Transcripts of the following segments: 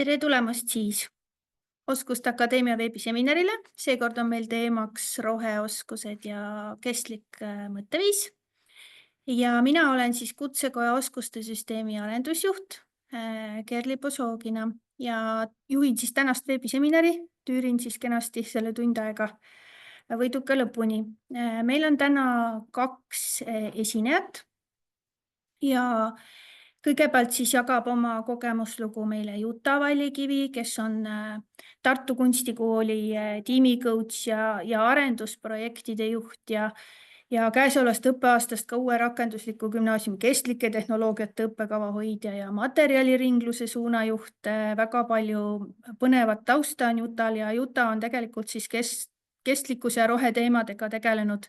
Tere tulemast siis Oskuste Akadeemia veebiseminarile. Seekord on meil teemaks roheoskused ja kestlik mõtteviis. Ja mina olen siis Kutsekoja oskuste süsteemi arendusjuht Kerli Posoogina ja juhin siis tänast veebiseminari. Tüürin siis kenasti selle tund aega võiduka lõpuni. Meil on täna 2 esinejat ja kõigepealt siis jagab oma kogemuslugu meile Juta Vallikivi, kes on Tartu Kunstikooli tiimicoach ja arendusprojektide juht ja käesolevast õppeaastast ka uue rakendusliku gümnaasiumi kestlike tehnoloogiate õppekava hoidja ja materjaliringluse suunajuht. Väga palju põnevat tausta on Jutal ja Juta on tegelikult siis kestlikkuse ja roheteemadega tegelenud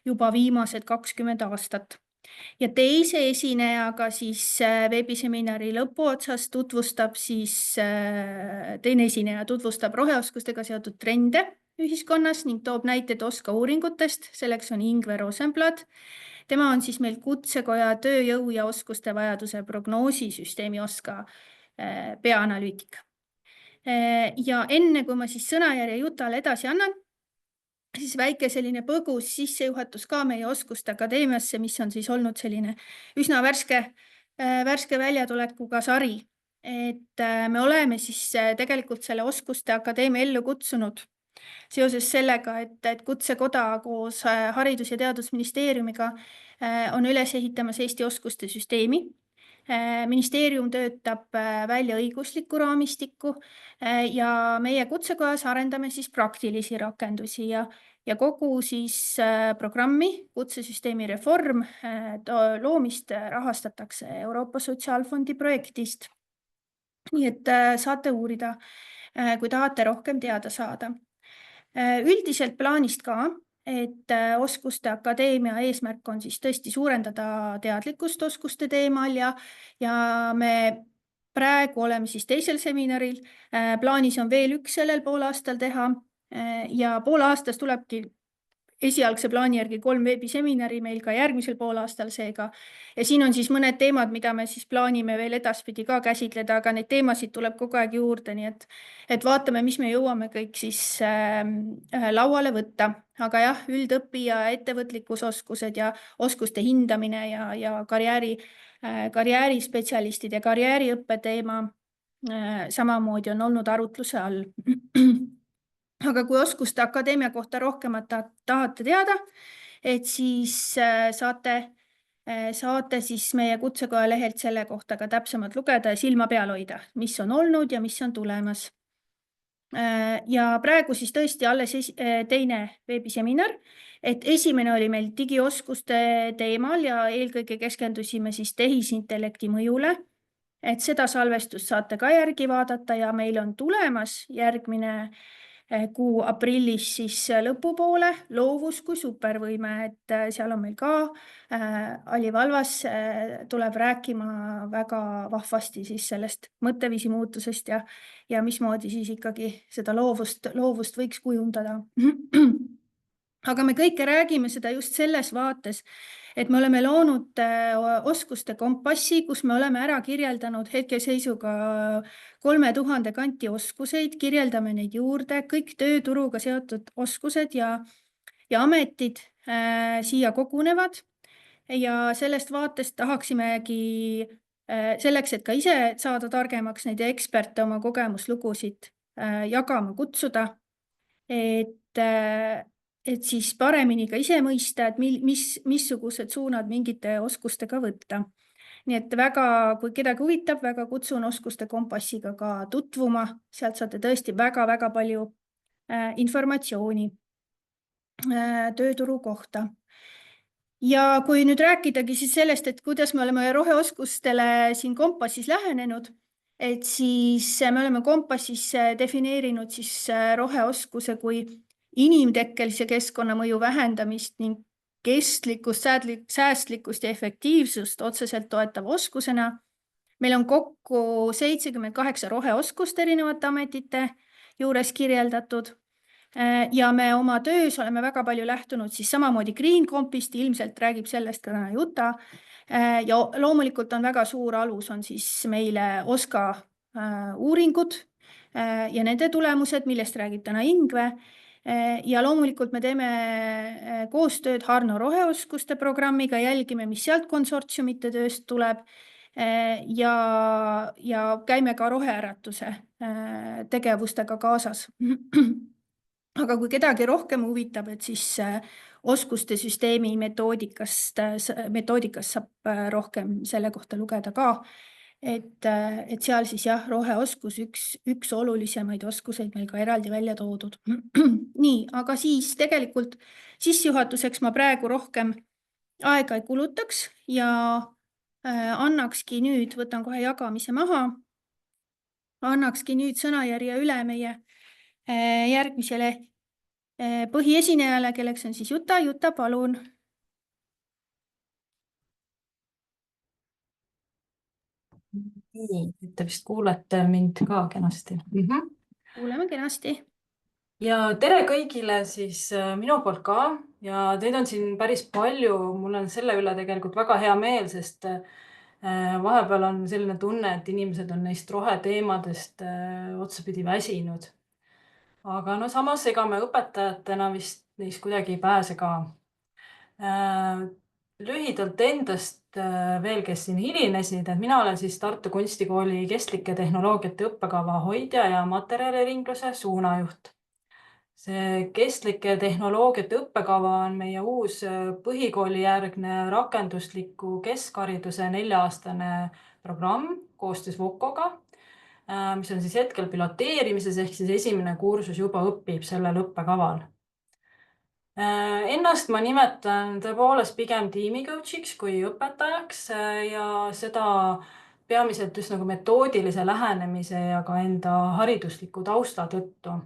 juba viimased 20 aastat. Ja teise esinejaga siis veebiseminari lõpuotsas tutvustab siis teine esineja tutvustab roheoskustega seotud trende ühiskonnas ning toob näited OSKA uuringutest. Selleks on Ingve Rosenblad. Tema on siis meil Kutsekoja tööjõu ja oskuste vajaduse prognoosisüsteemi OSKA peaanalüütik. Ja enne kui ma siis sõnajärje Jutale edasi annan, siis väike selline põgus sissejuhatus ka meie Oskuste Akadeemiasse, mis on siis olnud selline üsna värske väljatulekuga sari. Et me oleme siis tegelikult selle Oskuste Akadeemia ellu kutsunud seoses sellega, et Kutsekoda koos Haridus- ja Teadusministeeriumiga on üles ehitamas Eesti oskuste süsteemi. Ministeerium töötab välja õiguslikku raamistikku ja meie Kutsekojas arendame siis praktilisi rakendusi ja kogu siis programmi kutsesüsteemi reform loomist rahastatakse Euroopa Sotsiaalfondi projektist. Nii et saate uurida, kui tahate rohkem teada saada. Üldiselt plaanist ka, et Oskuste Akadeemia eesmärk on siis tõesti suurendada teadlikkust oskuste teemal ja me praegu oleme siis teisel seminaril. Plaanis on veel üks sellel poolaastal teha ja poolaastas tulebki esialgse plaani järgi 3 veebiseminari meil ka järgmisel poolaastal seega. Ja siin on siis mõned teemad, mida me siis plaanime veel edaspidi ka käsitleda, aga neid teemasid tuleb kogu aeg juurde, nii et vaatame, mis me jõuame kõik siis lauale võtta. Aga jah, üldõppija ettevõtlikkusoskused ja oskuste hindamine ja karjäärispetsialistid ja karjääriõppe teema samamoodi on olnud arutluse all. Aga kui Oskuste Akadeemia kohta rohkemat tahate teada, et siis saate siis meie Kutsekoja lehelt selle kohta ka täpsemalt lugeda ja silma peal hoida, mis on olnud ja mis on tulemas. Ja praegu siis tõesti alles teine veebiseminar, et esimene oli meil digioskuste teemal ja eelkõige keskendusime siis tehisintellekti mõjule, et seda salvestust saate ka järgi vaadata ja meil on tulemas järgmine kuu aprillis siis lõpupoole loovus kui supervõime, et seal on meil ka Ali Valvas tuleb rääkima väga vahvasti siis sellest mõtteviisi muutusest ja mismoodi siis ikkagi seda loovust võiks kujundada. Aga me kõike räägime seda just selles vaates, et me oleme loonud oskuste kompassi, kus me oleme ära kirjeldanud hetkeseisuga 3000 kanti oskuseid, kirjeldame neid juurde, kõik tööturuga seotud oskused ja ametid siia kogunevad ja sellest vaatest tahaksimegi selleks, et ka ise saada targemaks neid eksperte oma kogemuslugusid jagama kutsuda, et siis paremini ka ise mõista, et missugused suunad mingite oskustega võtta. Nii et kui kedagi huvitab, väga kutsun oskuste kompassiga ka tutvuma. Sealt saate tõesti väga palju informatsiooni tööturu kohta. Ja kui nüüd rääkidagi siis sellest, et kuidas me oleme roheoskustele siin kompassis lähenenud, et siis me oleme kompassis defineerinud siis roheoskuse kui inimtekkelise keskkonnamõju vähendamist ning kestlikkust, säästlikkust ja efektiivsust otseselt toetav oskusena. Meil on kokku 78 roheoskust erinevate ametite juures kirjeldatud ja me oma töös oleme väga palju lähtunud siis samamoodi Green Compist, ilmselt räägib sellest ka Juta ja loomulikult on väga suur alus on siis meile OSKA uuringud ja nende tulemused, millest räägib täna Ingve. Ja loomulikult me teeme koostööd Harno roheoskuste programmiga, jälgime, mis sealt konsortsiumite tööst tuleb ja käime ka roheäratuse tegevustega kaasas. Aga kui kedagi rohkem huvitab, et siis oskuste süsteemi metoodikast saab rohkem selle kohta lugeda ka. Et seal siis jah, roheoskus üks olulisemaid oskuseid meil ka eraldi välja toodud. Nii, aga siis tegelikult sissejuhatuseks ma praegu rohkem aega ei kulutaks ja annakski nüüd, võtan kohe jagamise maha, annakski nüüd sõnajärje üle meie järgmisele põhiesinejale, kelleks on siis Juta. Juta, palun. Nii, et te vist kuulete mind ka kenasti. Kuuleme kenasti. Ja tere kõigile siis minu poolt ka ja teid on siin päris palju. Mul on selle üle tegelikult väga hea meel, sest vahepeal on selline tunne, et inimesed on neist roheteemadest otsapidi väsinud. Aga no samas ega me õpetajatena vist neist kuidagi ei pääse ka. Lühidalt endast veel, kes siin hilinesid, et mina olen siis Tartu Kunstikooli kestlike tehnoloogiate õppekava hoidja ja materjaliringluse suunajuht. See kestlike tehnoloogiate õppekava on meie uus põhikoolijärgne rakendusliku keskhariduse 4-aastane programm koostöös Vokoga, mis on siis hetkel piloteerimises ehk siis esimene kursus juba õpib sellel õppekaval. Ennast ma nimetan tõepoolest pigem tiimicoachiks kui õpetajaks ja seda peamiselt just nagu metoodilise lähenemise ja ka enda haridusliku tausta tõttu.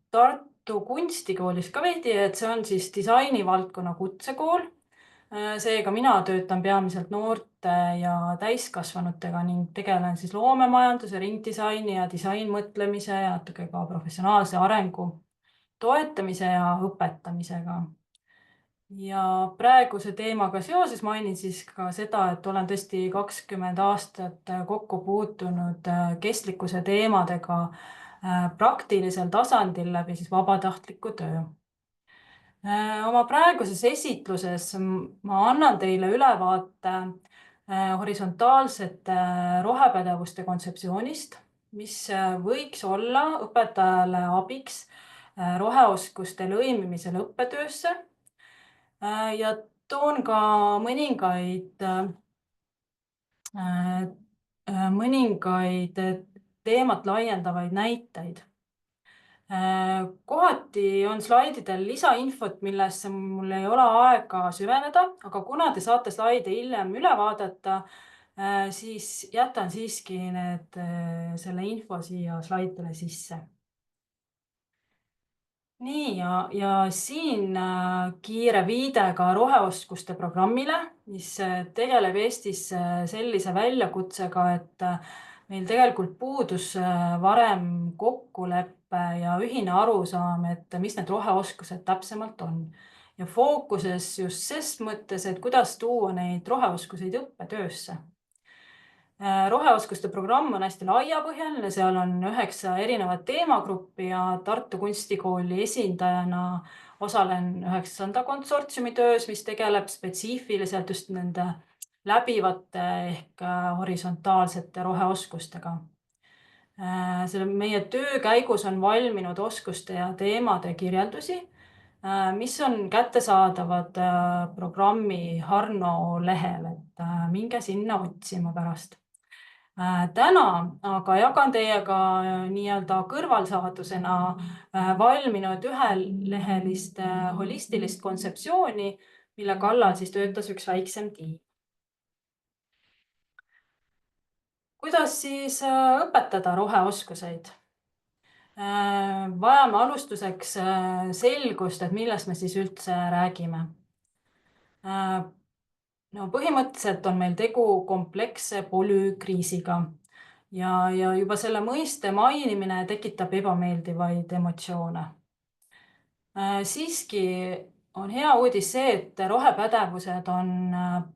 Tartu Kunstikoolis ka veidi, et see on siis disainivaldkonna kutsekool. Seega mina töötan peamiselt noorte ja täiskasvanutega ning tegelen siis loomemajanduse, ringdisaini ja disainmõtlemise ja natuke ka professionaalse arengu toetamise ja õpetamisega. Ja praeguse teemaga seoses mainin siis ka seda, et olen tõesti 20 aastat kokku puutunud kestlikkuse teemadega praktilisel tasandil läbi siis vabatahtliku töö. Oma praeguses esitluses ma annan teile ülevaate horisontaalsete rohepädevuste kontseptsioonist, mis võiks olla õpetajale abiks roheoskuste lõimimisel õppetöösse ja toon ka mõningaid teemat laiendavaid näiteid. Kohati on slaididel lisainfot, millesse mul ei ole aega süveneda, aga kuna te saate slaide hiljem üle vaadata, siis jätan siiski selle info siia slaididele sisse. Nii, ja siin kiire viide ka roheoskuste programmile, mis tegeleb Eestis sellise väljakutsega, et meil tegelikult puudus varem kokkuleppe ja ühine arusaam, et mis need roheoskused täpsemalt on. Ja fookuses just ses mõttes, et kuidas tuua neid roheoskuseid õppetöösse. Roheoskuste programm on hästi laiapõhjaline, seal on 9 erinevat teemagruppi ja Tartu Kunstikooli esindajana osalen 9. konsortsiumi töös, mis tegeleb spetsiifiliselt just nende läbivate ehk horisontaalsete roheoskustega. Meie töö käigus on valminud oskuste ja teemade kirjeldusi, mis on kättesaadavad programmi Harno lehel, et minge sinna otsima pärast. Täna aga jagan teiega nii-öelda kõrvalsaadusena valminud ühelehelist holistilist kontseptsiooni, mille kallal siis töötas üks väiksem tiim. Kuidas siis õpetada roheoskuseid? Vajame alustuseks selgust, et millest me siis üldse räägime. No põhimõtteliselt on meil tegu kompleksse polüükriisiga ja juba selle mõiste mainimine tekitab ebameeldivaid emotsioone. Siiski on hea uudis see, et rohepädevused on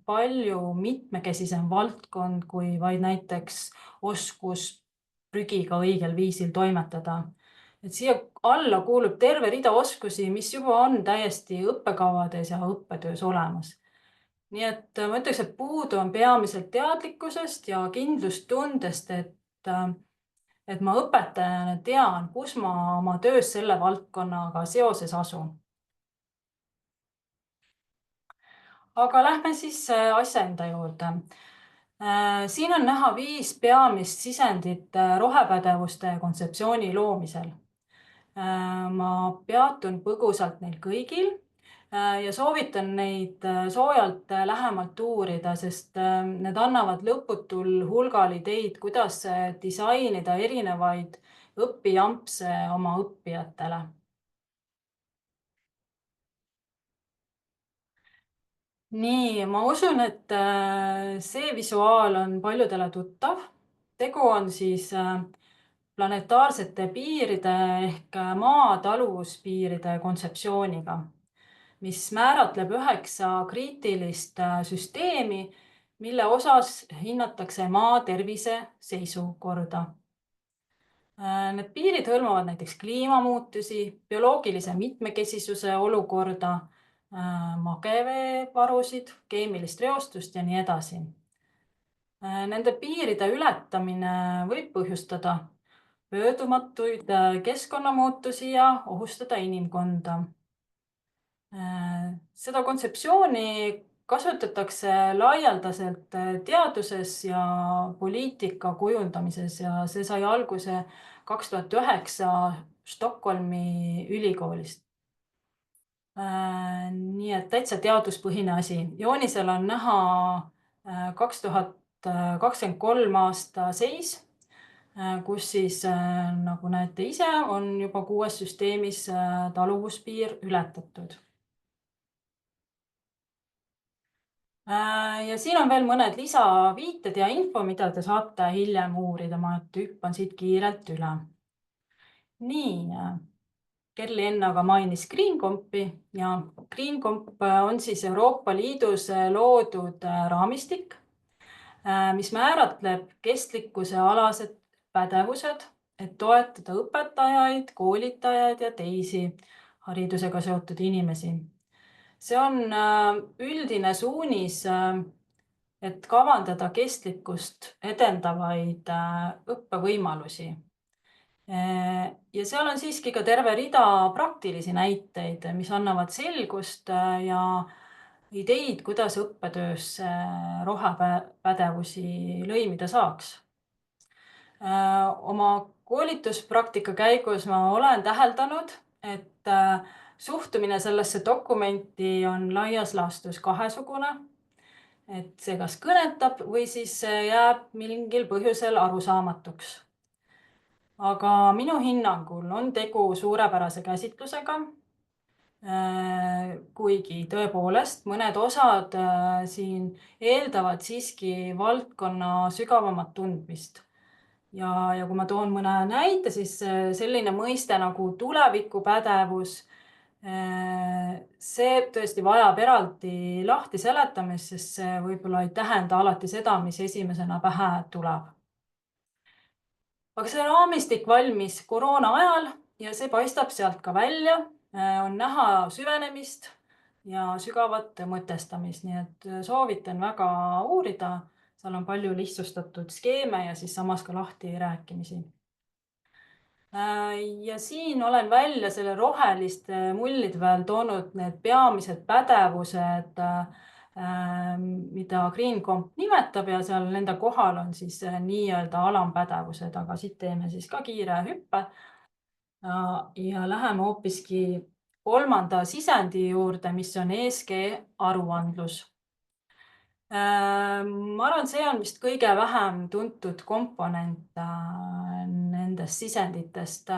palju mitmekesisem valdkond kui vaid näiteks oskus prügiga õigel viisil toimetada. Et siia alla kuulub terve rida oskusi, mis juba on täiesti õppekavades ja õppetöös olemas. Nii et ma ütleks, et puudu on peamiselt teadlikkusest ja kindlustundest, et ma õpetajana tean, kus ma oma töös selle valdkonnaga seoses asun. Aga lähme siis asja enda juurde. Siin on näha 5 peamist sisendit rohepädevuste kontseptsiooni loomisel. Ma peatun põgusalt neil kõigil ja soovitan neid soojalt lähemalt uurida, sest need annavad lõputul hulgal ideid, kuidas disainida erinevaid õpijampse oma õppijatele. Nii, ma usun, et see visuaal on paljudele tuttav. Tegu on siis planetaarsete piiride ehk maa taluvuspiiride kontseptsiooniga, mis määratleb 9 kriitilist süsteemi, mille osas hinnatakse maa tervise seisukorda. Need piirid hõlmavad näiteks kliimamuutusi, bioloogilise mitmekesisuse olukorda, mageveevarusid, keemilist reostust ja nii edasi. Nende piiride ületamine võib põhjustada pöördumatuid keskkonnamuutusi ja ohustada inimkonda. Seda kontseptsiooni kasutatakse laialdaselt teaduses ja poliitika kujundamises ja see sai alguse 2009 Stockholmi ülikoolist. Nii et täitsa teaduspõhine asi. Joonisel on näha 2023 aasta seis, kus siis, nagu näete ise, on juba 6 süsteemis taluvuspiir ületatud. Ja siin on veel mõned lisaviited ja info, mida te saate hiljem uurida. Ma hüppan siit kiirelt üle. Nii, Kerli enne aga mainis GreenCompi ja GreenComp on siis Euroopa Liidus loodud raamistik, mis määratleb kestlikkuse alased pädevused, et toetada õpetajaid, koolitajaid ja teisi haridusega seotud inimesi. See on üldine suunis, et kavandada kestlikkust edendavaid õppevõimalusi. Ja seal on siiski ka terve rida praktilisi näiteid, mis annavad selgust ja ideid, kuidas õppetöösse rohepädevusi lõimida saaks. Oma koolituspraktika käigus ma olen täheldanud, et suhtumine sellesse dokumenti on laias laastus kahesugune, et see kas kõnetab või siis jääb mingil põhjusel arusaamatuks. Aga minu hinnangul on tegu suurepärase käsitlusega, kuigi tõepoolest mõned osad siin eeldavad siiski valdkonna sügavamat tundmist. Ja kui ma toon mõne näite, siis selline mõiste nagu tulevikupädevus, see tõesti vajab eraldi lahti seletamist, sest see võib-olla ei tähenda alati seda, mis esimesena pähe tuleb. Aga see raamistik valmis koroona ajal ja see paistab sealt ka välja. On näha süvenemist ja sügavat mõtestamist, nii et soovitan väga uurida. Seal on palju lihtsustatud skeeme ja siis samas ka lahtirääkimisi. Ja siin olen välja selle roheliste mullide peal toonud need peamised pädevused, mida GreenComp nimetab ja seal nende kohal on siis nii-öelda alampädevused, aga siit teeme siis ka kiire hüppe. Ja läheme hoopiski 3. sisendi juurde, mis on ESG aruandlus. Ma arvan, see on vist kõige vähem tuntud komponent nendest sisenditest.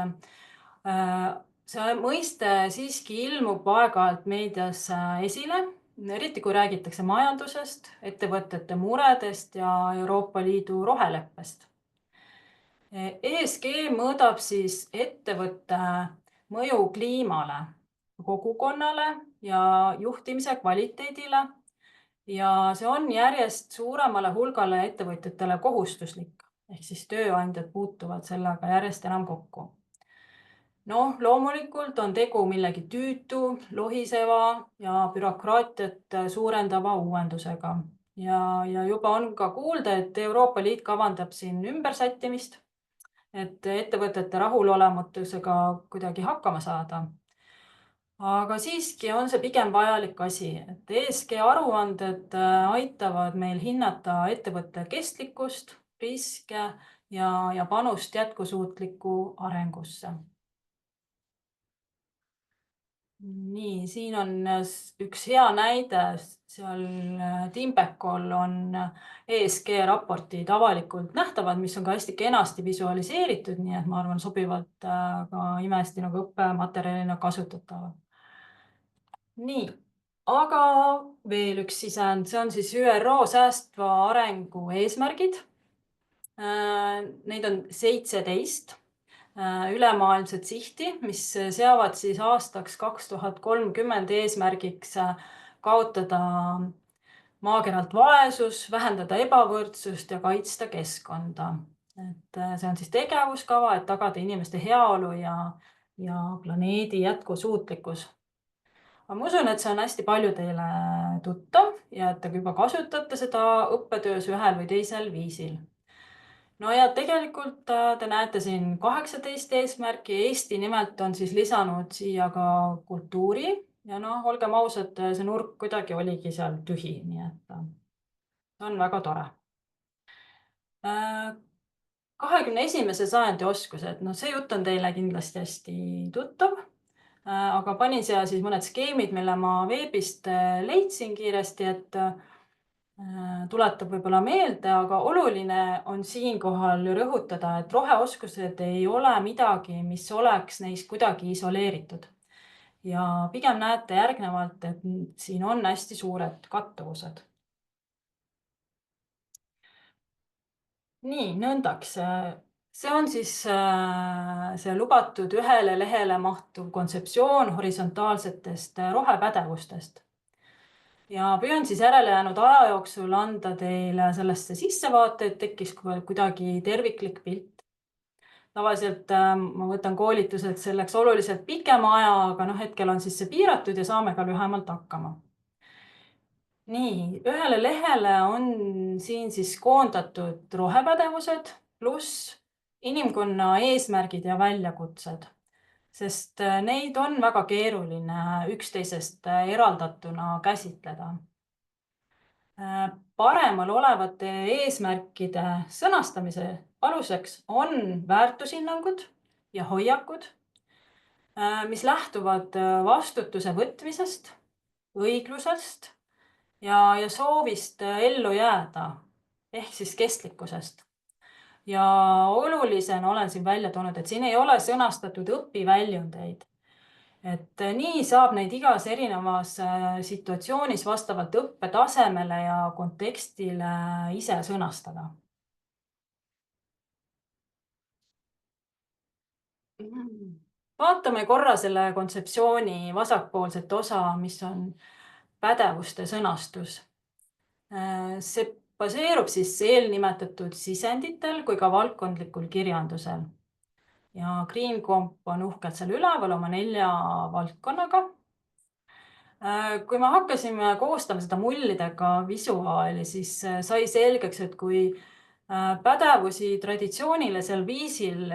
See mõiste siiski ilmub aeg-ajalt meedias esile, eriti kui räägitakse majandusest, ettevõtete muredest ja Euroopa Liidu roheleppest. ESG mõõdab siis ettevõtte mõju kliimale kogukonnale ja juhtimise kvaliteedile ja see on järjest suuremale hulgale ettevõtjatele kohustuslik, ehk siis tööandjad puutuvad sellega järjest enam kokku. Noh, loomulikult on tegu millegi tüütu, lohiseva ja bürokraatiat suurendava uuendusega. Ja juba on ka kuulda, et Euroopa Liit kavandab siin ümbersättimist, et ettevõtete rahulolematusega kuidagi hakkama saada. Aga siiski on see pigem vajalik asi, et ESG aruanded aitavad meil hinnata ettevõtte kestlikkust, riske ja panust jätkusuutlikku arengusse. Nii, siin on üks hea näide, seal Timbecol on ESG raportid avalikult nähtavad, mis on ka hästi kenasti visualiseeritud, nii et ma arvan, sobivalt ka imesti nagu õppematerjalina kasutatavad. Nii, aga veel üks sisend, see on siis ÜRO säästva arengu eesmärgid. Neid on 17 ülemaailmset sihti, mis seavad siis aastaks 2030 eesmärgiks kaotada maakeralt vaesus, vähendada ebavõrdsust ja kaitsta keskkonda. Et see on siis tegevuskava, et tagada inimeste heaolu ja planeedi jätkusuutlikkus. Aga ma usun, et see on hästi palju teile tuttav ja et te juba kasutate seda õppetöös ühel või teisel viisil. No ja tegelikult te näete siin 18 eesmärki. Eesti nimelt on siis lisanud siia ka kultuuri ja noh, olgem ausad, see nurk kuidagi oligi seal tühi, nii et see on väga tore. 21. sajandi oskused, no see jutt on teile kindlasti hästi tuttav, aga panin siia siis mõned skeemid, mille ma veebist leidsin kiiresti, et tuletab võib-olla meelde, aga oluline on siinkohal rõhutada, et roheoskused ei ole midagi, mis oleks neist kuidagi isoleeritud. Ja pigem näete järgnevalt, et siin on hästi suured kattuvused. Nii, nõndaks. See on siis see lubatud ühele lehele mahtuv kontseptsioon horisontaalsetest rohepädevustest. Ja püüan siis järele jäänud aja jooksul anda teile sellesse sissevaate, et tekkis kuidagi terviklik pilt. Tavaliselt ma võtan koolitused selleks oluliselt pikema aja, aga hetkel on siis see piiratud ja saame ka lühemalt hakkama. Nii, ühele lehele on siin siis koondatud rohepädevused pluss inimkonna eesmärgid ja väljakutsed, sest neid on väga keeruline üksteisest eraldatuna käsitleda. Paremal olevate eesmärkide sõnastamise aluseks on väärtushinnangud ja hoiakud, mis lähtuvad vastutuse võtmisest, õiglusest ja soovist ellu jääda, ehk siis kestlikkusest. Ja olulisena olen siin välja toonud, et siin ei ole sõnastatud õpiväljundeid. Et nii saab neid igas erinevas situatsioonis vastavalt õppetasemele ja kontekstile ise sõnastada. Vaatame korra selle kontseptsiooni vasakpoolset osa, mis on pädevuste sõnastus. See baseerub siis eelnimetatud sisenditel kui ka valdkondlikul kirjandusel. Ja Green Comp on uhkelt seal üleval oma 4 valdkonnaga. Kui me hakkasime koostama seda mullidega visuaali, siis sai selgeks, et kui pädevusi traditsioonilisel viisil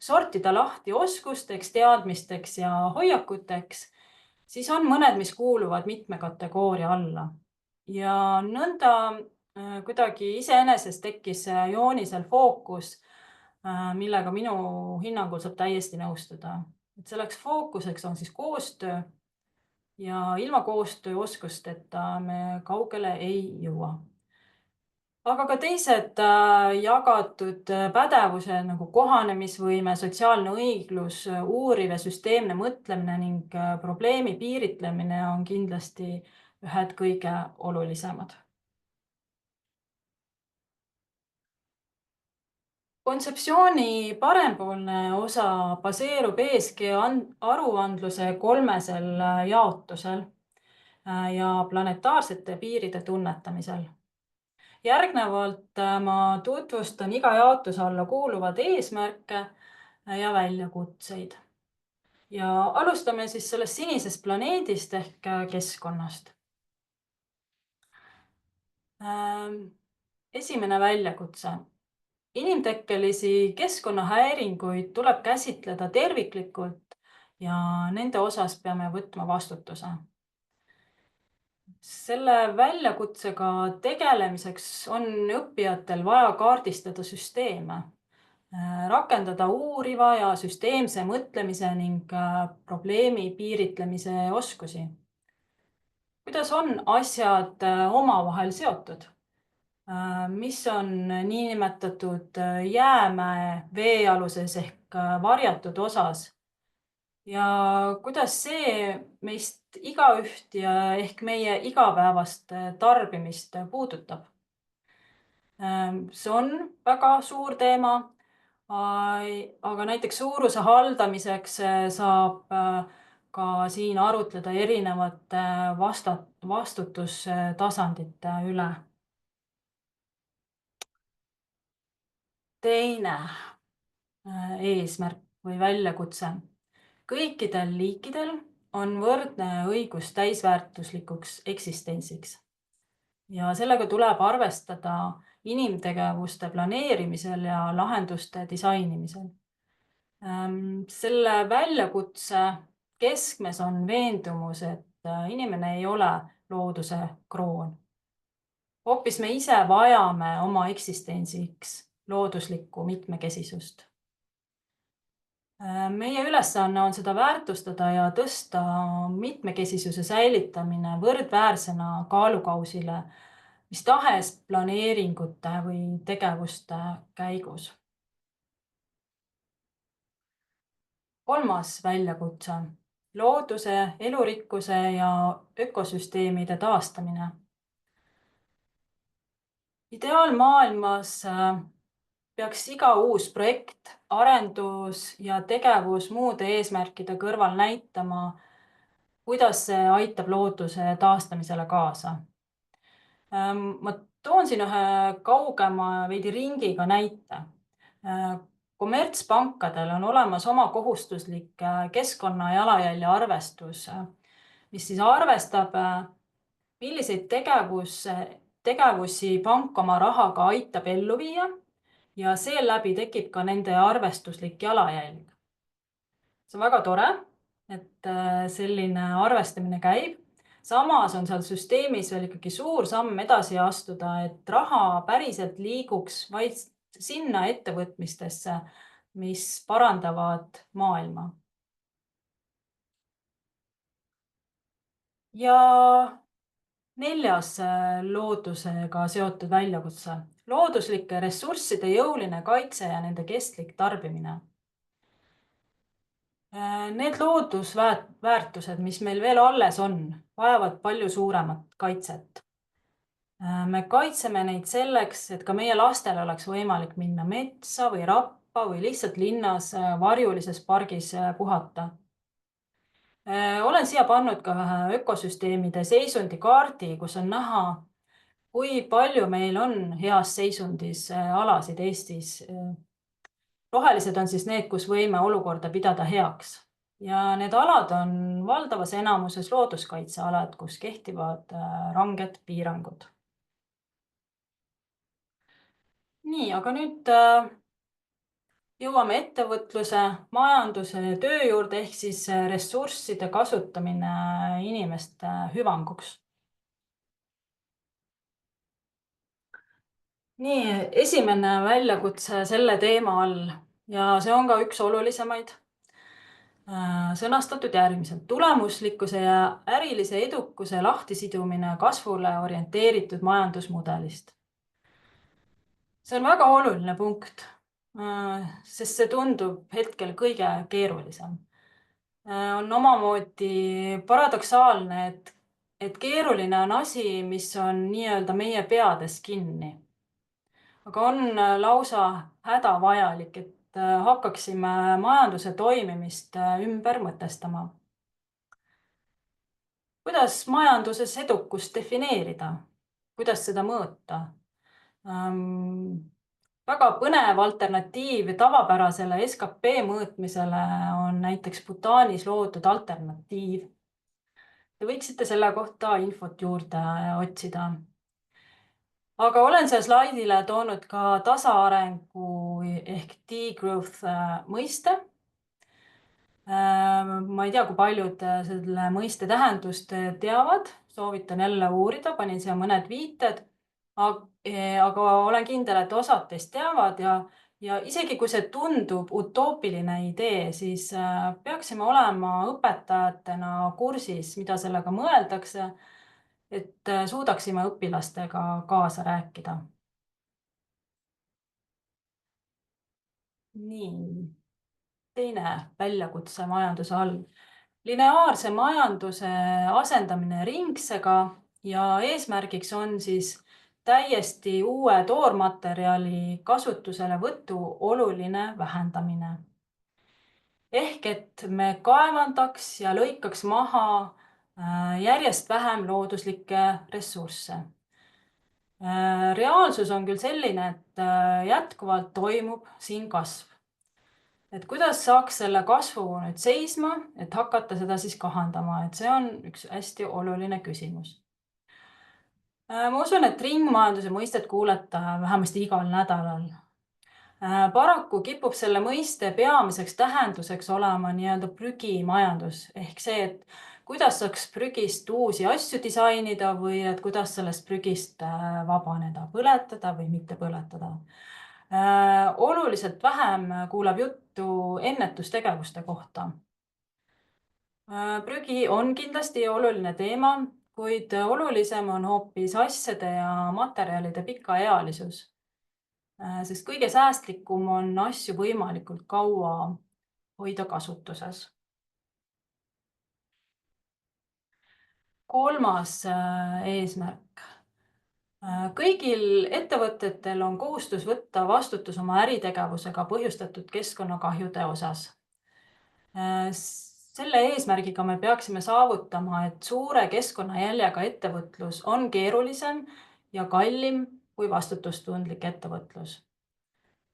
sortida lahti oskusteks, teadmisteks ja hoiakuteks, siis on mõned, mis kuuluvad mitme kategooria alla. Ja nõnda kuidagi iseenesest tekkis joonisel fookus, millega minu hinnangul saab täiesti nõustuda. Et selleks fookuseks on siis koostöö ja ilma koostööoskusteta me kaugele ei jõua. Aga ka teised jagatud pädevused nagu kohanemisvõime, sotsiaalne õiglus, uuriv ja süsteemne mõtlemine ning probleemi piiritlemine on kindlasti ühed kõige olulisemad. Kontseptsiooni parempoolne osa baseerub ESG aruandluse kolmesel jaotusel ja planetaarsete piiride tunnetamisel. Järgnevalt ma tutvustan iga jaotuse alla kuuluvad eesmärke ja väljakutseid. Ja alustame siis sellest sinisest planeedist ehk keskkonnast. Esimene väljakutse. Inimtekkelisi keskkonnahäiringuid tuleb käsitleda terviklikult ja nende osas peame võtma vastutuse. Selle väljakutsega tegelemiseks on õppijatel vaja kaardistada süsteeme, rakendada uuriva ja süsteemse mõtlemise ning probleemi piiritlemise oskusi. Kuidas on asjad omavahel seotud? Mis on niinimetatud jäämäe veealuses ehk varjatud osas ja kuidas see meist igaüht ja ehk meie igapäevast tarbimist puudutab? See on väga suur teema, aga näiteks suuruse haldamiseks saab ka siin arutleda erinevate vastutustasandite üle. Teine eesmärk või väljakutse. Kõikidel liikidel on võrdne õigus täisväärtuslikuks eksistentsiks. Ja sellega tuleb arvestada inimtegevuste planeerimisel ja lahenduste disainimisel. Selle väljakutse keskmes on veendumus, et inimene ei ole looduse kroon. Hoopis me ise vajame oma eksistentsiks looduslikku mitmekesisust. Meie ülesanne on seda väärtustada ja tõsta mitmekesisuse säilitamine võrdväärsena kaalukausile mis tahes planeeringute või tegevuste käigus. Kolmas väljakutse. Looduse, elurikkuse ja ökosüsteemide taastamine. Ideaalmaailmas peaks iga uus projekt, arendus ja tegevus muude eesmärkide kõrval näitama, kuidas see aitab looduse taastamisele kaasa. Ma toon siin ühe kaugema veidi ringiga näite. Kommertspankadel on olemas oma kohustuslik keskkonna jalajälje arvestus, mis siis arvestab, milliseid tegevusi pank oma rahaga aitab ellu viia ja seeläbi tekib ka nende arvestuslik jalajälg. See on väga tore, et selline arvestamine käib. Samas on seal süsteemis veel ikkagi suur samm edasi astuda, et raha päriselt liiguks vaid sinna ettevõtmistesse, mis parandavad maailma. Ja neljas loodusega seotud väljakutse. Looduslike ressursside jõuline kaitse ja nende kestlik tarbimine. Need loodusväärtused, mis meil veel alles on, vajavad palju suuremat kaitset. Me kaitseme neid selleks, et ka meie lastel oleks võimalik minna metsa või rappa või lihtsalt linnas varjulises pargis puhata. Olen siia pannud ka ühe ökosüsteemide seisundikaardi, kus on näha, kui palju meil on heas seisundis alasid Eestis. Rohelised on siis need, kus võime olukorda pidada heaks. Ja need alad on valdavas enamuses looduskaitsealad, kus kehtivad ranged piirangud. Nii, aga nüüd jõuame ettevõtluse, majanduse ja töö juurde ehk siis ressursside kasutamine inimeste hüvanguks. Nii, esimene väljakutse selle teema all ja see on ka üks olulisemaid. Sõnastatud järgmiselt. Tulemuslikkuse ja ärilise edukuse lahtisidumine kasvule orienteeritud majandusmudelist. See on väga oluline punkt, sest see tundub hetkel kõige keerulisem. On omamoodi paradoksaalne, et keeruline on asi, mis on nii-öelda meie peades kinni. aga on lausa hädavajalik, et hakkaksime majanduse toimimist ümber mõtestama. Kuidas majanduses edukust defineerida? Kuidas seda mõõta? Väga põnev alternatiiv tavapärasele SKP mõõtmisele on näiteks Bhutanis loodud alternatiiv. Te võiksite selle kohta infot juurde otsida. Aga olen siia slaidile toonud ka tasaarengu ehk degrowth mõiste. Ma ei tea, kui paljud selle mõiste tähendust teavad, soovitan jälle uurida, panin siia mõned viited, aga olen kindel, et osad teist teavad ja isegi kui see tundub utoopiline idee, siis peaksime olema õpetajatena kursis, mida sellega mõeldakse, et suudaksime õpilastega kaasa rääkida. Nii, teine väljakutse majanduse all. Lineaarse majanduse asendamine ringsega ja eesmärgiks on siis täiesti uue toormaterjali kasutuselevõtu oluline vähendamine. Ehk et me kaevandaks ja lõikaks maha järjest vähem looduslikke ressursse. Reaalsus on küll selline, et jätkuvalt toimub siin kasv. Et kuidas saaks selle kasvu nüüd seisma, et hakata seda siis kahandama, et see on üks hästi oluline küsimus. Ma usun, et ringmajanduse mõistet kuulete vähemasti igal nädalal. Paraku kipub selle mõiste peamiseks tähenduseks olema nii-öelda prügimajandus ehk see, et kuidas saaks prügist uusi asju disainida või et kuidas sellest prügist vabaneda, põletada või mitte põletada. Oluliselt vähem kuulab juttu ennetustegevuste kohta. Prügi on kindlasti oluline teema, kuid olulisem on hoopis asjade ja materjalide pikaealisus. Sest kõige säästlikum on asju võimalikult kaua hoida kasutuses. Kolmas eesmärk. Kõigil ettevõtetel on kohustus võtta vastutus oma äritegevusega põhjustatud keskkonnakahjude osas. Selle eesmärgiga me peaksime saavutama, et suure keskkonnajäljega ettevõtlus on keerulisem ja kallim kui vastutustundlik ettevõtlus.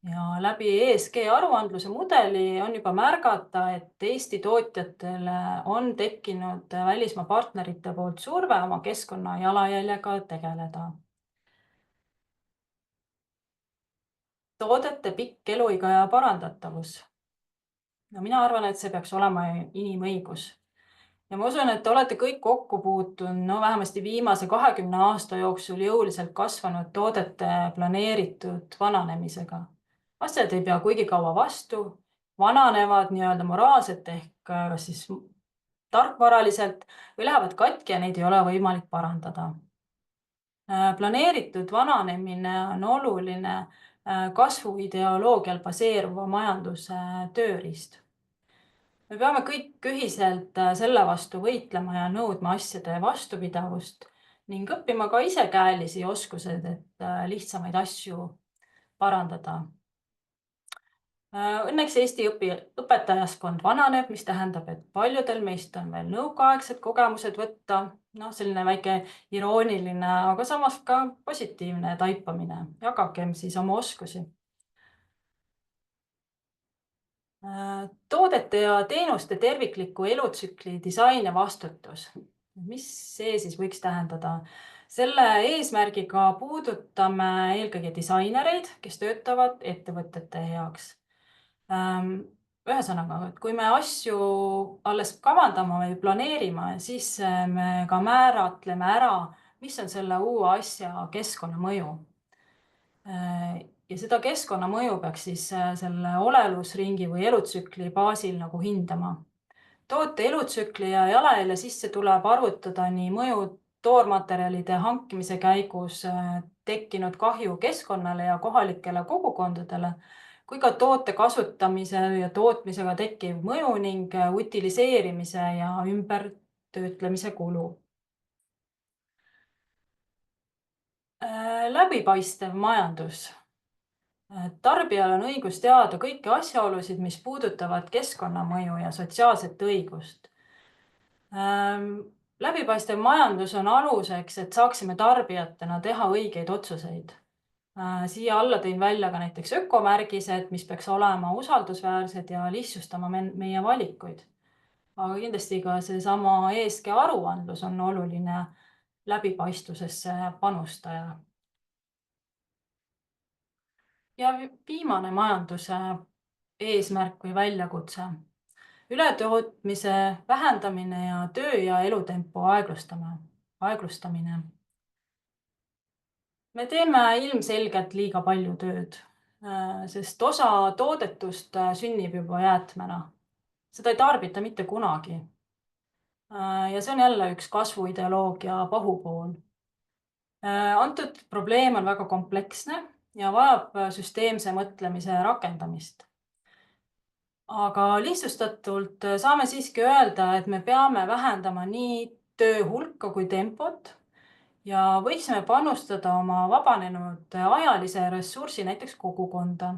Ja läbi ESG aruandluse mudeli on juba märgata, et Eesti tootjatele on tekkinud välismaa partnerite poolt surve oma keskkonna jalajäljega tegeleda. Toodete pikk eluiga ja parandatavus. No mina arvan, et see peaks olema inimõigus. Ja ma usun, et te olete kõik kokku puutunud, vähemasti viimase 20 aasta jooksul jõuliselt kasvanud toodete planeeritud vananemisega. Asjad ei pea kuigi kaua vastu, vananevad nii-öelda moraalselt ehk kas siis tarkvaraliselt või lähevad katki ja neid ei ole võimalik parandada. Planeeritud vananemine on oluline kasvuideoloogial baseeruva majanduse tööriist. Me peame kõik ühiselt selle vastu võitlema ja nõudma asjade vastupidavust ning õppima ka ise käelisi oskused, et lihtsamaid asju parandada. Õnneks Eesti õpetajaskond vananeb, mis tähendab, et paljudel meist on veel nõukaaegsed kogemused võtta. Selline väike irooniline, aga samas ka positiivne taipamine. Jagakem siis oma oskusi. Toodete ja teenuste tervikliku elutsükli disain ja vastutus. Mis see siis võiks tähendada? Selle eesmärgiga puudutame eelkõige disainereid, kes töötavad ettevõtete heaks. Ühesõnaga, et kui me asju alles kavandame või planeerime, siis me ka määratleme ära, mis on selle uue asja keskkonnamõju. Ja seda keskkonnamõju peaks siis selle olelusringi või elutsükli baasil nagu hindama. Toote elutsükli ja jalajälje sisse tuleb arvutada nii mõju toormaterjalide hankimise käigus tekkinud kahju keskkonnale ja kohalikele kogukondadele, kui ka toote kasutamise ja tootmisega tekkiv mõju ning utiliseerimise ja ümbertöötlemise kulu. Läbipaistev majandus. Tarbijal on õigus teada kõiki asjaolusid, mis puudutavad keskkonnamõju ja sotsiaalset õigust. Läbipaistev majandus on aluseks, et saaksime tarbijatena teha õigeid otsuseid. Siia alla tõin välja ka näiteks ökomärgised, mis peaks olema usaldusväärsed ja lihtsustama meie valikuid. Aga kindlasti ka seesama ESG aruandlus on oluline läbipaistvusesse panustaja. Ja viimane majanduse eesmärk või väljakutse. Ületootmise vähendamine ja töö ja elutempo aeglustamine. Me teeme ilmselgelt liiga palju tööd, sest osa toodetust sünnib juba jäätmena. Seda ei tarbita mitte kunagi. Ja see on jälle üks kasvuideoloogia pahupool. Antud probleem on väga kompleksne ja vajab süsteemse mõtlemise rakendamist. Aga lihtsustatult saame siiski öelda, et me peame vähendama nii töö hulka kui tempot ja võiksime panustada oma vabanenud ajalise ressursi näiteks kogukonda.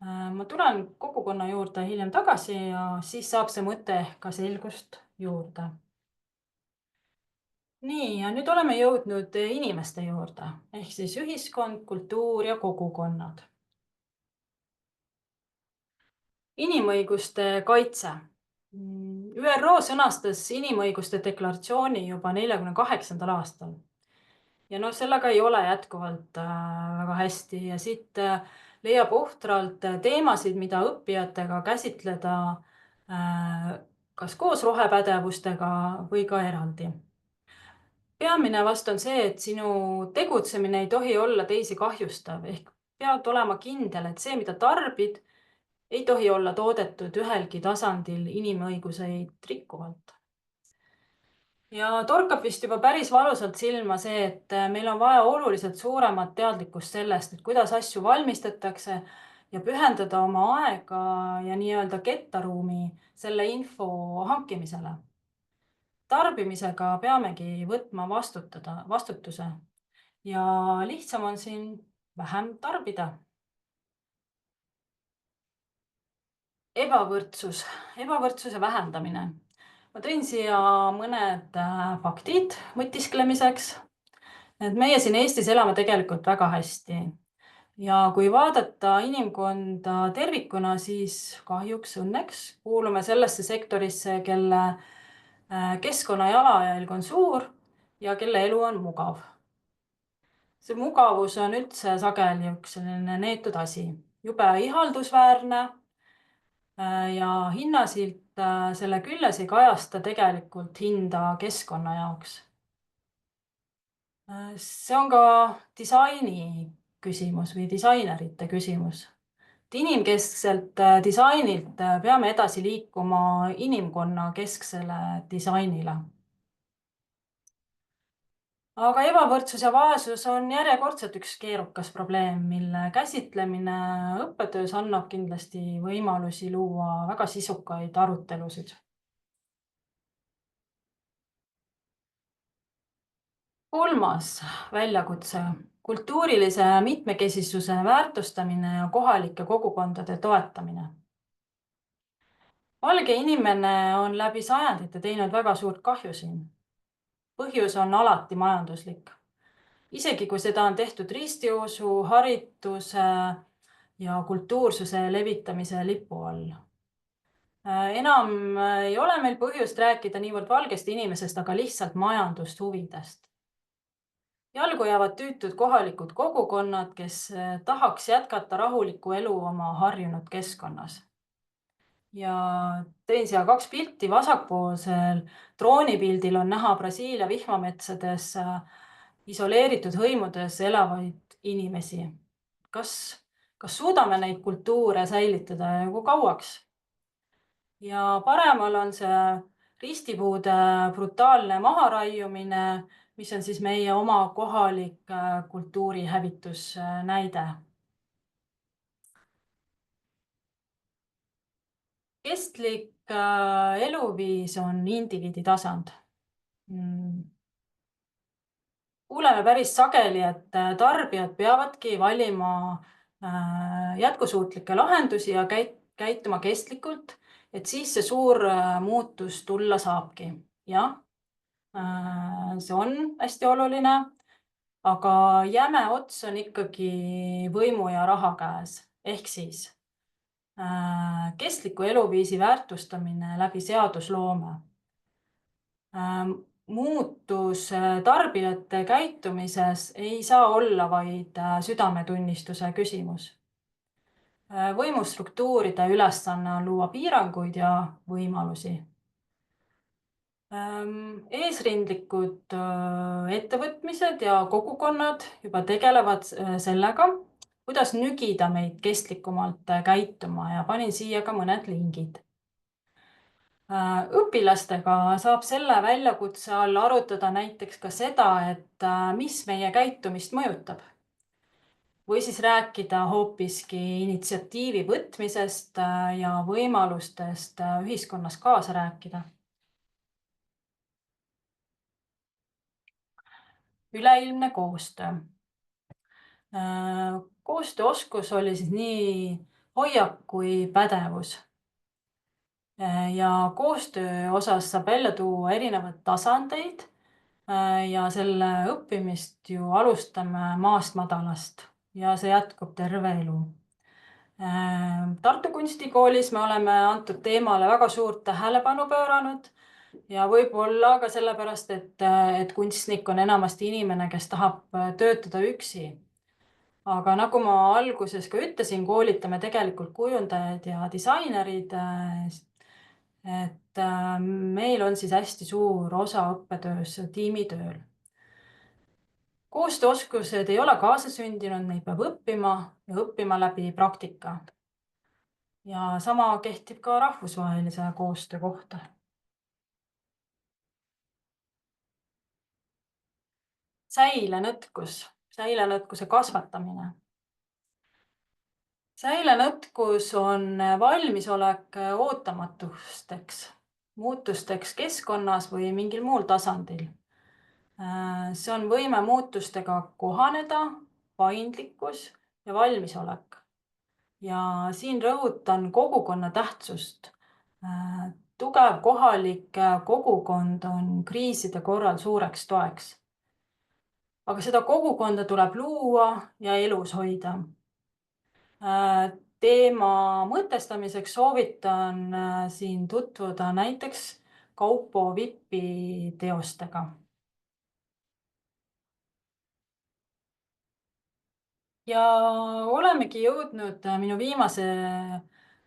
Ma tulen kogukonna juurde hiljem tagasi ja siis saab see mõte ehk ka selgust juurde. Nii, ja nüüd oleme jõudnud inimeste juurde, ehk siis ühiskond, kultuur ja kogukonnad. Inimõiguste kaitse. ÜRO sõnastas inimõiguste deklaratsiooni juba 1948. aastal. Ja sellega ei ole jätkuvalt väga hästi ja siit leiab ohtralt teemasid, mida õppijatega käsitleda kas koos rohepädevustega või ka eraldi. Peamine vast on see, et sinu tegutsemine ei tohi olla teisi kahjustav, ehk pead olema kindel, et see, mida tarbid, ei tohi olla toodetud ühelgi tasandil inimõiguseid rikkuvalt. Ja torkab vist juba päris valusalt silma see, et meil on vaja oluliselt suuremat teadlikkust sellest, et kuidas asju valmistatakse ja pühendada oma aega ja nii-öelda kettaruumi selle info hankimisele. Tarbimisega peamegi võtma vastutuse ja lihtsam on siin vähem tarbida. Ebavõrdsuse vähendamine. Ma tõin siia mõned faktid mõtisklemiseks. Et meie siin Eestis elame tegelikult väga hästi. Ja kui vaadata inimkonda tervikuna, siis kahjuks õnneks kuulume sellesse sektorisse, kelle keskkonna jalajälg on suur ja kelle elu on mugav. See mugavus on üldse sageli üks selline neetud asi. Jube ihaldusväärne ja hinnasilt selle küljes ei kajasta tegelikult hinda keskkonna jaoks. See on ka disaini küsimus või disainerite küsimus. Inimkeskselt disainilt peame edasi liikuma inimkonna kesksele disainile. Aga ebavõrdsus ja vaesus on järjekordselt üks keerukas probleem, mille käsitlemine õppetöös annab kindlasti võimalusi luua väga sisukaid arutelusid. Kolmas väljakutse, kultuurilise mitmekesisuse väärtustamine ja kohalike kogukondade toetamine. Valge inimene on läbi sajandite teinud väga suurt kahju siin. Põhjus on alati majanduslik. Isegi kui seda on tehtud ristiusu, harituse ja kultuursuse levitamise lipu all. Enam ei ole meil põhjust rääkida niivõrd valgest inimesest, aga lihtsalt majandushuvidest. Jalgu jäävad tüütud kohalikud kogukonnad, kes tahaks jätkata rahulikku elu oma harjunud keskkonnas. Ja tõin siia 2 pilti. Vasakpoolsel droonipildil on näha Brasiilia vihmametsades isoleeritud hõimudes elavaid inimesi. Kas suudame neid kultuure säilitada ja kui kauaks? Ja paremal on see ristipuude brutaalne maharaiumine, mis on siis meie oma kohalik kultuurihävitusnäide. Kestlik eluviis on indiviidi tasand. Kuuleme päris sageli, et tarbijad peavadki valima jätkusuutlikke lahendusi ja käituma kestlikult, et siis see suur muutus tulla saabki. Jah, see on hästi oluline, aga jäme ots on ikkagi võimu ja raha käes. Ehk siis kestliku eluviisi väärtustamine läbi seadusloome. Muutus tarbijate käitumises ei saa olla vaid südametunnistuse küsimus. Võimustruktuuride ülesanne on luua piiranguid ja võimalusi. Eesrindlikud ettevõtmised ja kogukonnad juba tegelevad sellega, kuidas nügida meid kestlikumalt käituma ja panin siia ka mõned lingid. Õpilastega saab selle väljakutse all arutada näiteks ka seda, et mis meie käitumist mõjutab. Või siis rääkida hoopiski initsiatiivi võtmisest ja võimalustest ühiskonnas kaasa rääkida. Üleilmne koostöö. Koostööoskus oli siis nii hoiak kui pädevus. Ja koostöö osas saab välja tuua erinevad tasandeid ja selle õppimist ju alustame maast madalast ja see jätkub terve elu. Tartu Kunstikoolis me oleme antud teemale väga suurt tähelepanu pööranud ja võib-olla ka sellepärast, et kunstnik on enamasti inimene, kes tahab töötada üksi. Aga nagu ma alguses ka ütlesin, koolitame tegelikult kujundajaid ja disainerid, et meil on siis hästi suur osa õppetöös tiimitööl. Koostööoskused ei ole kaasasündinud, neid peab õppima ja õppima läbi praktika. Ja sama kehtib ka rahvusvahelise koostöö kohta. Säilenõtkuse kasvatamine. Säilenõtkus on valmisolek ootamatusteks, muutusteks keskkonnas või mingil muul tasandil. See on võime muutustega kohaneda, paindlikkus ja valmisolek. Ja siin rõhutan kogukonna tähtsust. Tugev kohalik kogukond on kriiside korral suureks toeks. Aga seda kogukonda tuleb luua ja elus hoida. Teema mõtestamiseks soovitan siin tutvuda näiteks Kaupo Vippi teostega. Ja olemegi jõudnud minu viimase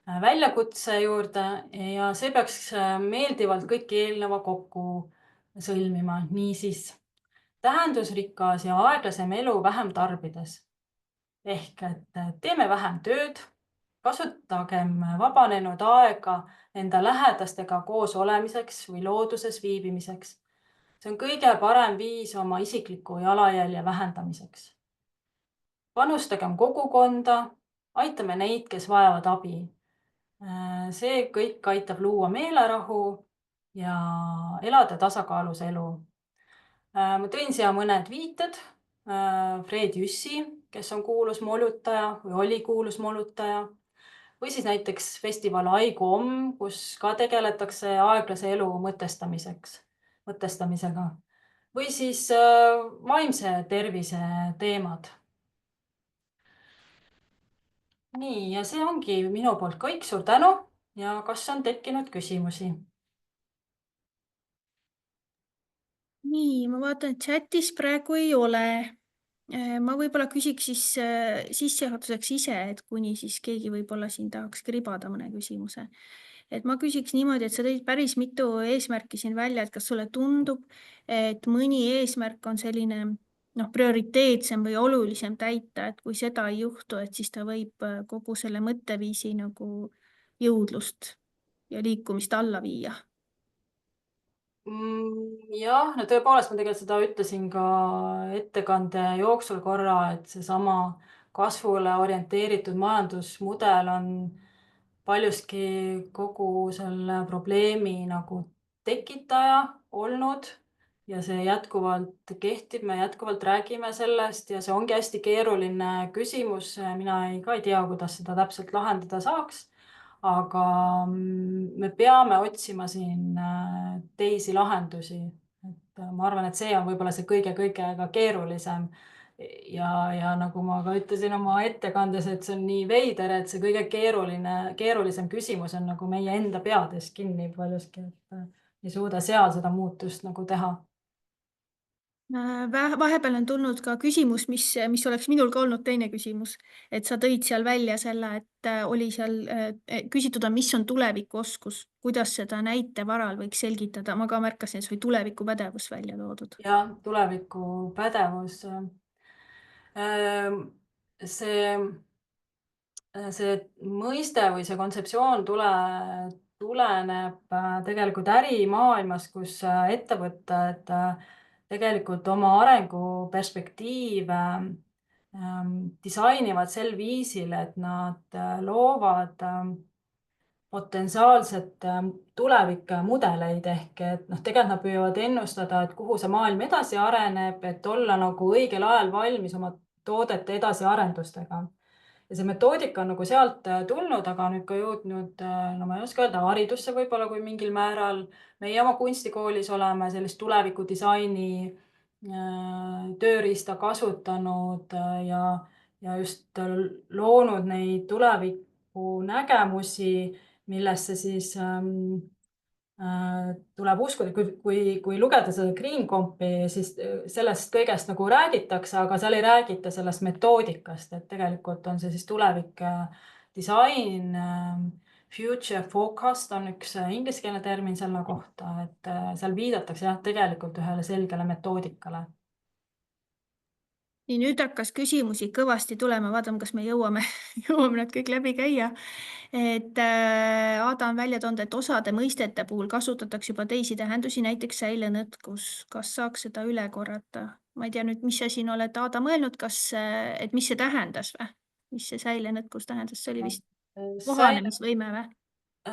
väljakutse juurde ja see peaks meeldivalt kõik eelneva kokku sõlmima. Niisiis, tähendusrikas ja aeglasem elu vähem tarbides. Ehk et teeme vähem tööd, kasutagem vabanenud aega enda lähedastega koos olemiseks või looduses viibimiseks. See on kõige parem viis oma isikliku jalajälje vähendamiseks. Panustagem kogukonda, aitame neid, kes vajavad abi. See kõik aitab luua meelerahu ja elada tasakaalus elu. Ma tõin siia mõned viited. Fred Jüssi, kes on kuulus molutaja või oli kuulus molutaja. Või siis näiteks festival Aigu Omm, kus ka tegeletakse aeglase elu mõtestamisega. Või siis vaimse tervise teemad. Nii, ja see ongi minu poolt kõik. Suur tänu ja kas on tekkinud küsimusi? Nii, ma vaatan, et chatis praegu ei ole. Ma võib-olla küsiks siis sissejuhatuseks ise, et kuni siis keegi võib-olla siin tahaks kribada mõne küsimuse. Et ma küsiks niimoodi, et sa tõid päris mitu eesmärki siin välja, et kas sulle tundub, et mõni eesmärk on selline prioriteetsem või olulisem täita, et kui seda ei juhtu, et siis ta võib kogu selle mõtteviisi nagu jõudlust ja liikumist alla viia? Jah, no tõepoolest ma tegelikult seda ütlesin ka ettekande jooksul korra, et seesama kasvule orienteeritud majandusmudel on paljuski kogu selle probleemi nagu tekitaja olnud. ja see jätkuvalt kehtib, me jätkuvalt räägime sellest ja see ongi hästi keeruline küsimus. Mina ka ei tea, kuidas seda täpselt lahendada saaks, aga me peame otsima siin teisi lahendusi. Ma arvan, et see on võib-olla see kõige-kõige ka keerulisem. Ja nagu ma ka ütlesin oma ettekandes, et see on nii veider, et see kõige keerulisem küsimus on nagu meie enda peades kinni paljuski, et ei suuda seal seda muutust nagu teha. Vahepeal on tulnud ka küsimus, mis oleks minul ka olnud teine küsimus, et sa tõid seal välja selle, et oli seal küsitud on, mis on tulevikuoskus, kuidas seda näite varal võiks selgitada. Ma ka märkasin, et see oli tulevikupädevus välja toodud. Ja tulevikupädevus. See see mõiste või see kontseptsioon tuleneb tegelikult ärimaailmas, kus ettevõtted tegelikult oma arenguperspektiive disainivad sel viisil, et nad loovad potentsiaalset tulevikmudeleid ehk et tegelikult nad püüavad ennustada, et kuhu see maailm edasi areneb, et olla nagu õigel ajal valmis oma toodete edasiarendustega. Ja see metoodika on nagu sealt tulnud, aga nüüd ka jõudnud, no ma ei oska öelda, haridusse võib-olla kui mingil määral. Meie oma kunstikoolis oleme sellist tulevikudisaini tööriista kasutanud ja just loonud neid tulevikunägemusi, millesse siis tuleb uskuda, kui lugeda seda Green Compi, siis sellest kõigest nagu räägitakse, aga seal ei räägita sellest metoodikast, et tegelikult on see siis tulevik disain, future forecast on üks ingliskeelne termin selle kohta, et seal viidatakse jah, tegelikult ühele selgele metoodikale. Nii, nüüd hakkas küsimusi kõvasti tulema, vaatame, kas me jõuame nad kõik läbi käia. Et Aada on välja toonud, et osade mõistete puhul kasutatakse juba teisi tähendusi, näiteks säilenõtkus. Kas saaks seda üle korrata? Ma ei tea nüüd, mis sa siin oled, Aada, mõelnud, et mis see tähendas või? Mis see säilenõtkus tähendas? See oli vist kohanemisvõime või?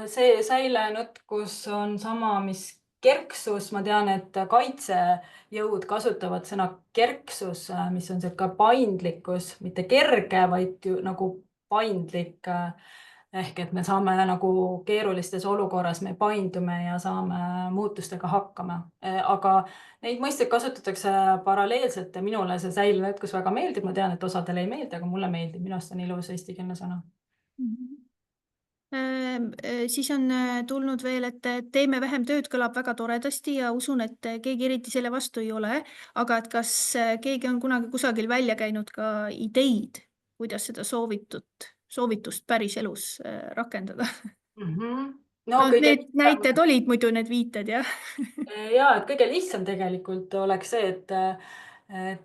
See säilenõtkus on sama, mis kerksus. Ma tean, et kaitsejõud kasutavad sõna kerksus, mis on selline paindlikkus, mitte kerge, vaid nagu paindlik. Ehk et me saame nagu keerulistes olukorras, me paindume ja saame muutustega hakkama. Aga neid mõisteid kasutatakse paralleelselt ja minule see säilenõtkus väga meeldib. Ma tean, et osadele ei meeldi, aga mulle meeldib. Minu arust on ilus eestikeelne sõna. Siis on tulnud veel, et teeme vähem tööd, kõlab väga toredasti ja usun, et keegi eriti selle vastu ei ole. Aga et kas keegi on kunagi kusagil välja käinud ka ideid, kuidas seda soovitust päris elus rakendada? No, need näited olid muidu need viited, jah? Ja, et kõige lihtsam tegelikult oleks see, et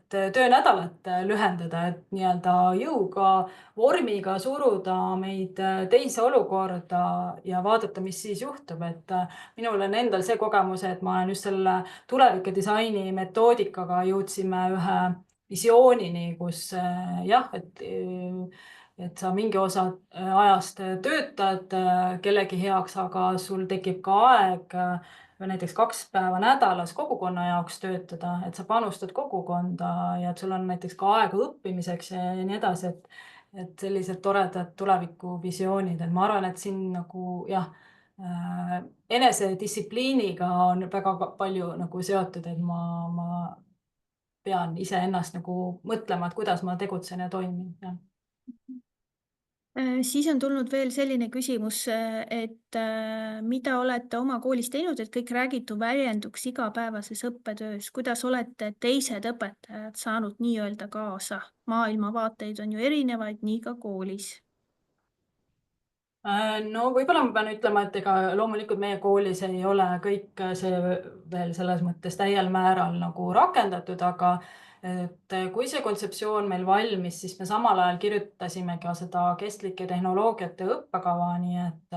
töönädalat lühendada, et nii-öelda jõuga, vormiga suruda meid teise olukorda ja vaadata, mis siis juhtub. Et minul on endal see kogemus, et ma olen just selle tulevikudisaini metoodikaga jõudsime ühe visioonini, kus jah, et sa mingi osa ajast töötad kellegi heaks, aga sul tekib ka aeg näiteks 2 päeva nädalas kogukonna jaoks töötada, et sa panustad kogukonda ja et sul on näiteks ka aega õppimiseks ja nii edasi, et sellised toredad tulevikuvisioonid. Et ma arvan, et siin nagu jah, enesedistsipliiniga on väga palju nagu seotud, et ma pean iseennast nagu mõtlema, et kuidas ma tegutsen ja toimin. Ja. Siis on tulnud veel selline küsimus, et mida olete oma koolis teinud, et kõik räägitu väljenduks igapäevases õppetöös? Kuidas olete teised õpetajad saanud nii-öelda kaasa? Maailmavaateid on ju erinevaid, nii ka koolis. No võib-olla ma pean ütlema, et ega loomulikult meie koolis ei ole kõik see veel selles mõttes täiel määral nagu rakendatud, aga et kui see kontseptsioon meil valmis, siis me samal ajal kirjutasime ka seda kestlike tehnoloogiate õppekava, nii et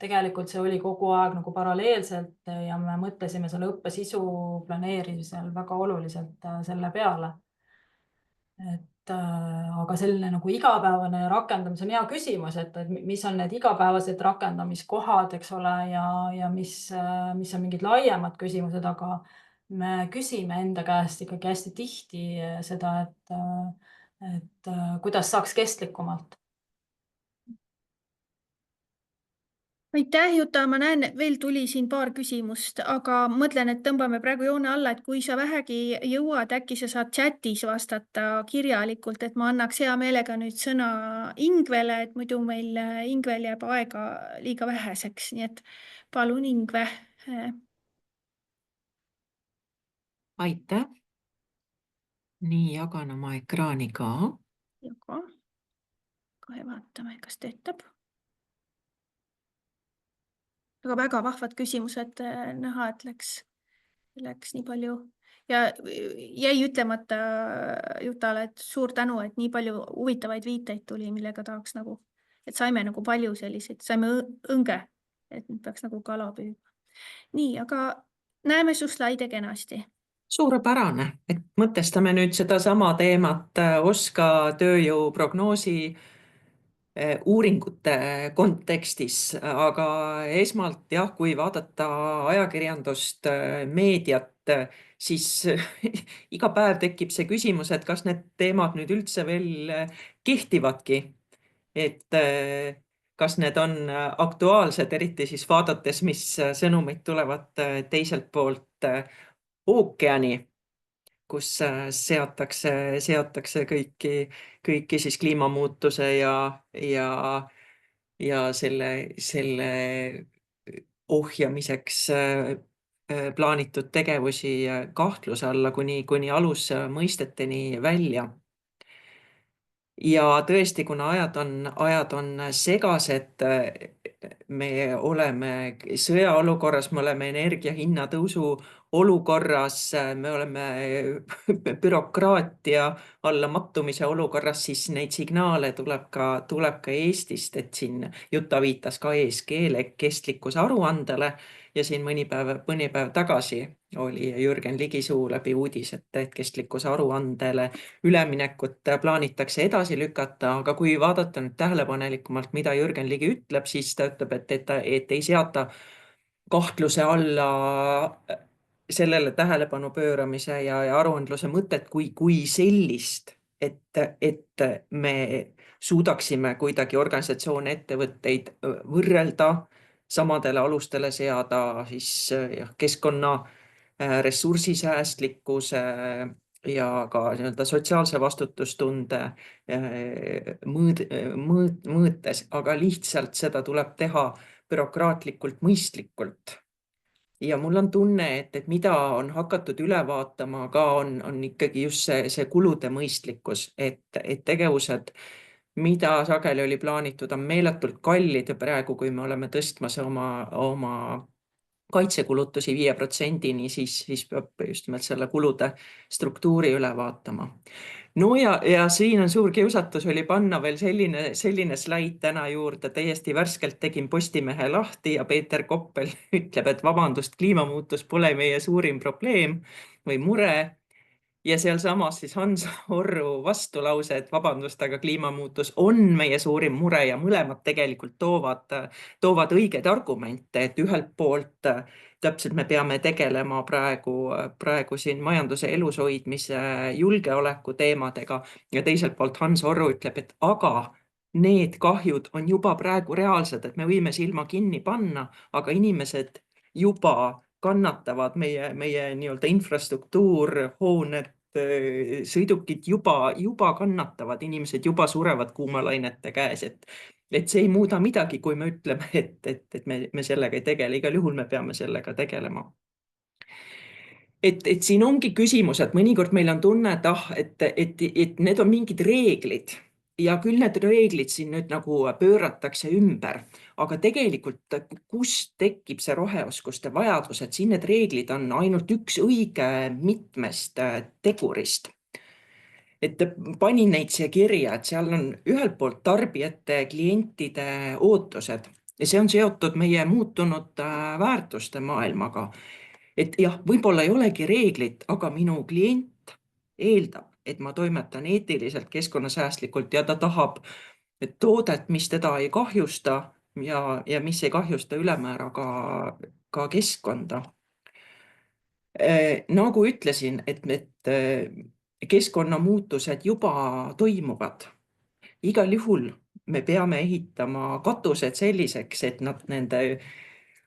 tegelikult see oli kogu aeg nagu paralleelselt ja me mõtlesime selle õppesisu planeerimisel väga oluliselt selle peale. Aga selline nagu igapäevane rakendamis on hea küsimus, et mis on need igapäevased rakendamiskohad, eks ole, ja mis on mingid laiemad küsimused, aga me küsime enda käest ikkagi hästi tihti seda, et kuidas saaks kestlikumalt. Aitäh, Juta, ma näen, et veel tuli siin paar küsimust, aga mõtlen, et tõmbame praegu joone alla, et kui sa vähegi jõuad, äkki sa saad chatis vastata kirjalikult, et ma annaks hea meelega nüüd sõna Ingvele, et muidu meil Ingvel jääb aega liiga väheseks, nii et palun, Ingve. Aitäh. Nii, jagan oma ekraani ka. Kohe vaatame, kas töötab. Aga väga vahvad küsimused näha, et läks nii palju ja jäi ütlemata Jutale, et suur tänu, et nii palju huvitavaid viiteid tuli, millega tahaks nagu, et saime nagu palju selliseid, saime õnge, et nüüd peaks nagu kala püüdma. Nii, aga näeme su slaide kenasti. Suurepärane, et mõtestame nüüd sedasama teemat OSKA tööjõuprognoosi uuringute kontekstis, aga esmalt jah, kui vaadata ajakirjandust, meediat, siis iga päev tekib see küsimus, et kas need teemad nüüd üldse veel kehtivadki, et kas need on aktuaalsed, eriti siis vaadates, mis sõnumid tulevad teiselt poolt ookeani, kus seatakse kõiki siis kliimamuutuse ja selle ohjamiseks plaanitud tegevusi kahtluse alla kuni alusmõisteteni välja. Ja tõesti, kuna ajad on segased, me oleme sõjaolukorras, me oleme energia hinnatõusu olukorras, me oleme bürokraatia alla mattumise olukorras, siis neid signaale tuleb ka Eestist, et siin Juta viitas ka ESG-le, kestlikkuse aruandele, ja siin mõni päev tagasi oli Jürgen Ligi suu läbi uudis, et kestlikkuse aruandele üleminekut plaanitakse edasi lükata, aga kui vaadata nüüd tähelepanelikumalt, mida Jürgen Ligi ütleb, siis ta ütleb, et ei seata kahtluse alla sellele tähelepanu pööramise ja aruandluse mõtet kui sellist, et me suudaksime kuidagi organisatsioone, ettevõtteid võrrelda, samadele alustele seada siis keskkonna ressursisäästlikkuse ja ka nii-öelda sotsiaalse vastutustunde mõõtes, aga lihtsalt seda tuleb teha bürokraatlikult, mõistlikult. Ja mul on tunne, et mida on hakatud üle vaatama ka on ikkagi just see kulude mõistlikkus, et tegevused, mida sageli oli plaanitud, on meeletult kallid ja praegu, kui me oleme tõstmas oma kaitsekulutusi 5%-ni, siis peab just nimelt selle kulude struktuuri üle vaatama. No ja siin on suur kiusatus oli panna veel selline slaid täna juurde, täiesti värskelt tegin Postimehe lahti ja Peeter Koppel ütleb, et vabandust, kliimamuutus pole meie suurim probleem või mure. Ja sealsamas siis Hans Orru vastulause, et vabandust, aga kliimamuutus on meie suurim mure ja mõlemad tegelikult toovad õigeid argumente, et ühelt poolt täpselt me peame tegelema praegu siin majanduse elushoidmise julgeoleku teemadega ja teiselt poolt Hans Orru ütleb, et aga need kahjud on juba praegu reaalsed, et me võime silma kinni panna, aga inimesed juba kannatavad, meie nii-öelda infrastruktuur, hooned, sõidukid juba kannatavad, inimesed juba surevad kuumalainete käes, et see ei muuda midagi, kui me ütleme, et me sellega ei tegele, igal juhul me peame sellega tegelema. Et siin ongi küsimus, et mõnikord meil on tunne, et need on mingid reeglid ja küll need reeglid siin nüüd nagu pööratakse ümber, aga tegelikult kust tekib see roheoskuste vajadus, et siin need reeglid on ainult üks õige mitmest tegurist. Et panin neid siia kirja, et seal on ühelt poolt tarbijate, klientide ootused ja see on seotud meie muutunud väärtuste maailmaga. Et jah, võib-olla ei olegi reeglit, aga minu klient eeldab, et ma toimetan eetiliselt, keskkonnasäästlikult ja ta tahab toodet, mis teda ei kahjusta ja, mis ei kahjusta ülemäära ka keskkonda. Nagu ütlesin, et keskkonnamuutused juba toimuvad. Igal juhul me peame ehitama katused selliseks, et nad nende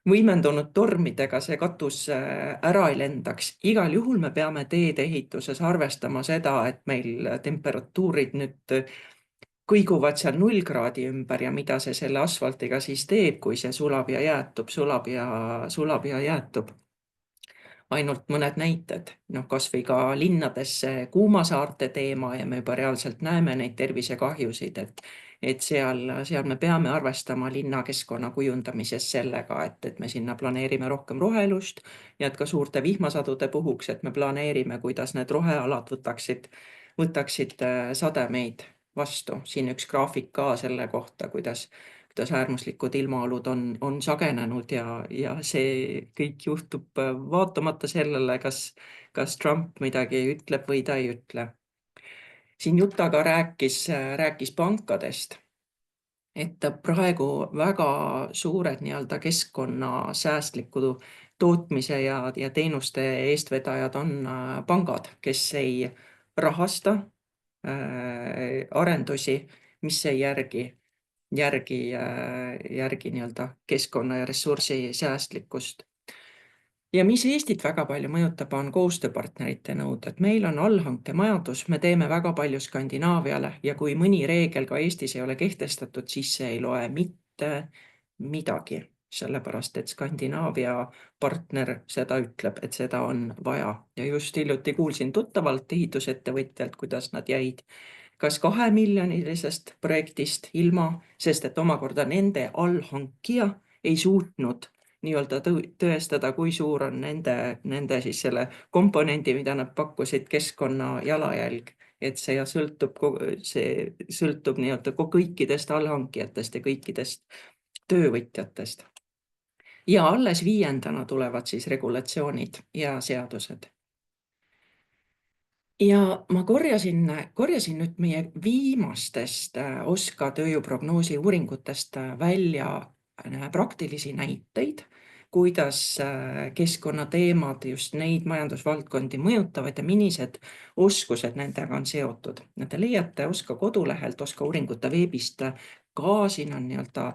võimendunud tormidega see katus ära ei lendaks. Igal juhul me peame teede ehituses arvestama seda, et meil temperatuurid nüüd kõiguvad seal 0 kraadi ümber ja mida see selle asfaltiga siis teeb, kui see sulab ja jäätub, sulab ja jäätub. Ainult mõned näited, kas või ka linnades kuumasaarte teema ja me juba reaalselt näeme neid tervisekahjusid, et seal me peame arvestama linnakeskkonna kujundamises sellega, et me sinna planeerime rohkem rohelust ja et ka suurte vihmasadude puhuks, et me planeerime, kuidas need rohealad võtaksid sademeid vastu. Siin üks graafik ka selle kohta, kuidas äärmuslikud ilmaolud on sagenenud ja see kõik juhtub vaatamata sellele, kas Trump midagi ütleb või ta ei ütle. Siin Jutta ka rääkis pankadest, et praegu väga suured nii-öelda keskkonnasäästliku tootmise ja teenuste eestvedajad on pangad, kes ei rahasta arendusi, mis ei järgi nii-öelda keskkonna ja ressursi säästlikkust. Ja mis Eestit väga palju mõjutab, on koostööpartnerite nõuded. Meil on allhankemajandus, me teeme väga palju Skandinaaviale ja kui mõni reegel ka Eestis ei ole kehtestatud, siis see ei loe mitte midagi, sellepärast et Skandinaavia partner seda ütleb, et seda on vaja. Ja just hiljuti kuulsin tuttavalt ehitusettevõtjalt, kuidas nad jäid kas 2 miljonilisest projektist ilma, sest et omakorda nende allhankija ei suutnud nii-öelda tõestada, kui suur on nende siis selle komponendi, mida nad pakkusid, keskkonna jalajälg, et see sõltub nii-öelda kõikidest allhankijatest ja kõikidest töövõtjatest. Ja alles 5. tulevad siis regulatsioonid ja seadused. Ja ma korjasin nüüd meie viimastest OSKA tööjõuprognoosi uuringutest välja praktilisi näiteid, kuidas keskkonnateemad just neid majandusvaldkondi mõjutavad ja millised oskused nendega on seotud. Te leiate OSKA kodulehelt, OSKA uuringute veebist ka, siin on nii-öelda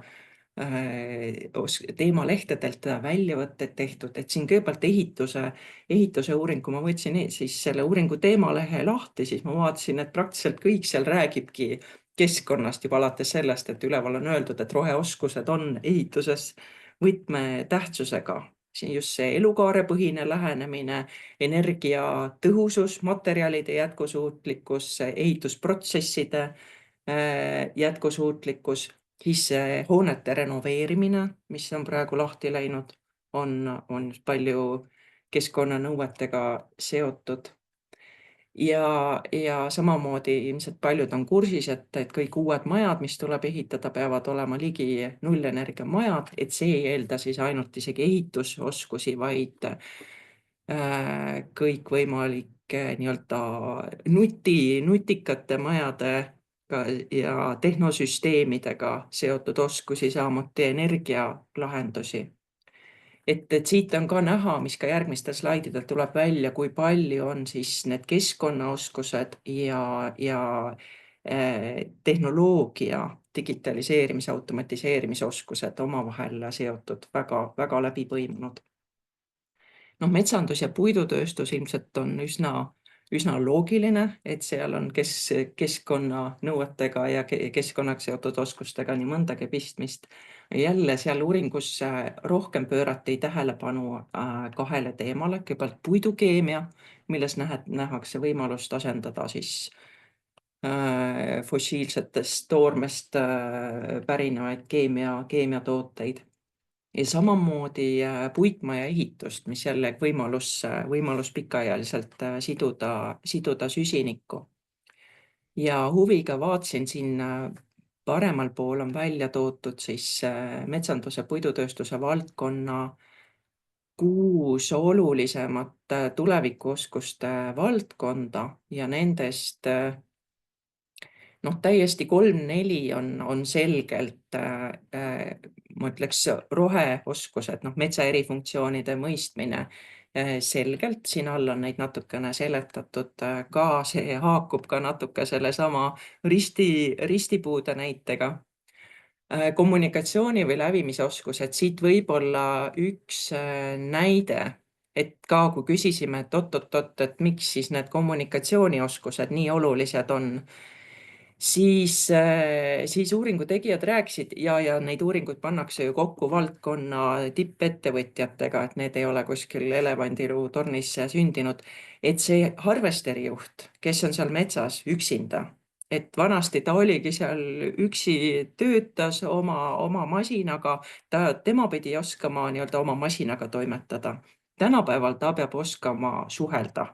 teemalehtedelt väljavõtted tehtud, et siin kõigepealt ehituse uuring, kui ma võtsin siis selle uuringu teemalehe lahti, siis ma vaatasin, et praktiliselt kõik seal räägibki keskkonnast juba alates sellest, et üleval on öeldud, et roheoskused on ehituses võtmetähtsusega. Siin just see elukaarepõhine lähenemine, energiatõhusus, materjalide jätkusuutlikkus, ehitusprotsesside jätkusuutlikkus, siis hoonete renoveerimine, mis on praegu lahti läinud, on palju keskkonnanõuetega seotud. Ja samamoodi ilmselt paljud on kursis, et kõik uued majad, mis tuleb ehitada, peavad olema ligi nullenergia majad, et see ei eelda siis ainult isegi ehitusoskusi, vaid kõikvõimalike nii-öelda nutikate majade ja tehnosüsteemidega seotud oskusi, samuti energialahendusi. Et siit on ka näha, mis ka järgmistel slaididel tuleb välja, kui palju on siis need keskkonnaoskused ja tehnoloogia, digitaliseerimise, automatiseerimise oskused omavahel seotud, väga läbi põimunud. Metsandus ja puidutööstus ilmselt on üsna loogiline, et seal on keskkonnanõuetega ja keskkonnaga seotud oskustega nii mõndagi pistmist. Jälle seal uuringus rohkem pöörati tähelepanu 2 teemale, kõigepealt puidukeemia, milles nähakse võimalust asendada siis fossiilsetest toormest pärinevaid keemiatooteid. Ja samamoodi puitmaja ehitust, mis jälle võimalus pikaajaliselt siduda süsinikku. Ja huviga vaatsin siin paremal pool on välja toodud siis metsanduse puidutööstuse valdkonna 6 olulisemat tulevikuoskuste valdkonda ja nendest täiesti 3-4 on selgelt, ma ütleks, roheoskused, metsa erifunktsioonide mõistmine selgelt, siin all on neid natukene seletatud ka, see haakub ka natuke sellesama ristipuude näitega. Kommunikatsiooni või lävimisoskused, siit võib olla üks näide, et ka kui küsisime, et oot, et miks siis need kommunikatsioonioskused nii olulised on, siis uuringu tegijad rääkisid ja neid uuringuid pannakse ju kokku valdkonna tippettevõtjatega, et need ei ole kuskil elevandiluutornis sündinud, et see harvesteri juht, kes on seal metsas üksinda, et vanasti ta oligi seal üksi, töötas oma masinaga, tema pidi oskama nii-öelda oma masinaga toimetada. Tänapäeval ta peab oskama suhelda,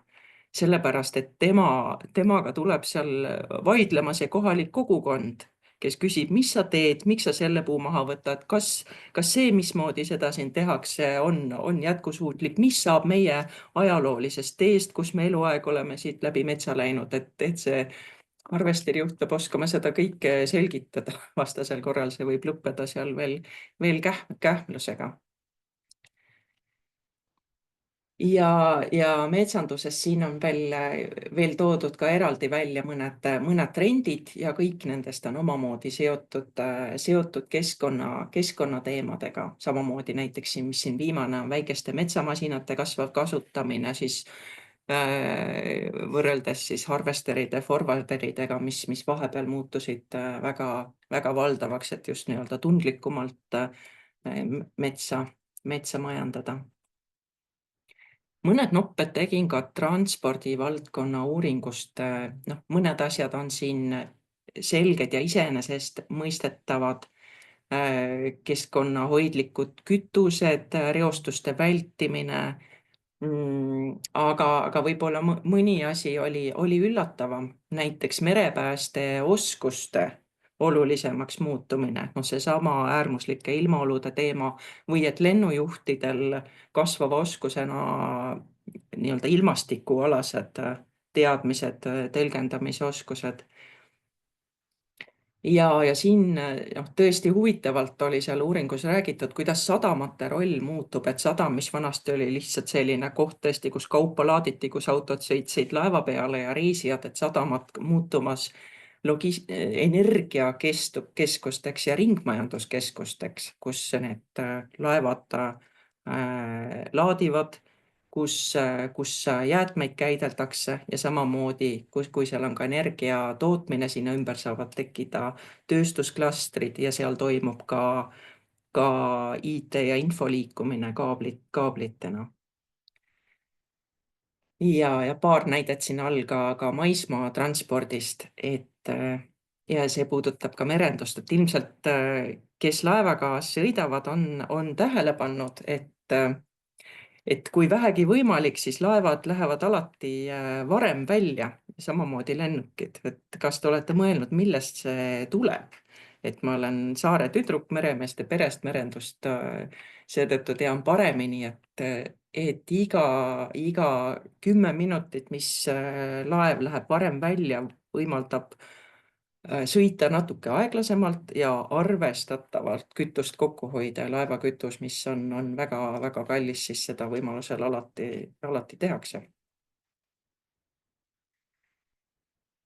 sellepärast et temaga tuleb seal vaidlema see kohalik kogukond, kes küsib, mis sa teed, miks sa selle puu maha võtad, kas see, mismoodi seda siin tehakse, on jätkusuutlik, mis saab meie ajaloolisest teest, kus me eluaeg oleme siit läbi metsa läinud, et see harvesterijuht peab oskama seda kõike selgitada, vastasel korral see võib lõppeda seal veel kähmlusega. Ja metsanduses siin on veel toodud ka eraldi välja mõned trendid ja kõik nendest on omamoodi seotud keskkonnateemadega. Samamoodi näiteks mis siin viimane on väikeste metsamasinate kasvav kasutamine, siis võrreldes siis harvesteride, forwarderidega, mis vahepeal muutusid väga valdavaks, et just nii-öelda tundlikumalt metsa majandada. Mõned nopped tegin ka transpordivaldkonna uuringust. Mõned asjad on siin selged ja iseenesest mõistetavad. Keskkonnahoidlikud kütused, reostuste vältimine, aga võib-olla mõni asi oli üllatavam, näiteks merepääste oskuste olulisemaks muutumine, seesama äärmuslike ilmaolude teema või et lennujuhtidel kasvava oskusena nii-öelda ilmastikualased teadmised, tõlgendamise oskused. Ja siin tõesti huvitavalt oli seal uuringus räägitud, kuidas sadamate roll muutub, et sadam, mis vanasti oli lihtsalt selline koht tõesti, kus kaupa laaditi, kus autod sõitsid laeva peale ja reisijad, et sadamad muutumas energiakeskusteks ja ringmajanduskeskusteks, kus need laevad laadivad, kus jäätmeid käideldakse ja samamoodi, kui seal on ka energia tootmine, sinna ümber saavad tekkida tööstusklastrid ja seal toimub ka IT ja info liikumine kaablitena. Ja paar näidet siin all ka maismaa transpordist, ja see puudutab ka merendust, et ilmselt kes laevaga sõidavad, on tähele pannud, et kui vähegi võimalik, siis laevad lähevad alati varem välja, samamoodi lennukid. Et kas te olete mõelnud, millest see tuleb? Et ma olen saare tüdruk meremeeste perest, merendust seetõttu tean paremini, et iga 10 minutit, mis laev läheb varem välja, võimaldab sõita natuke aeglasemalt ja arvestatavalt kütust kokku hoida ja laevakütus, mis on väga kallis, siis seda võimalusel alati tehakse.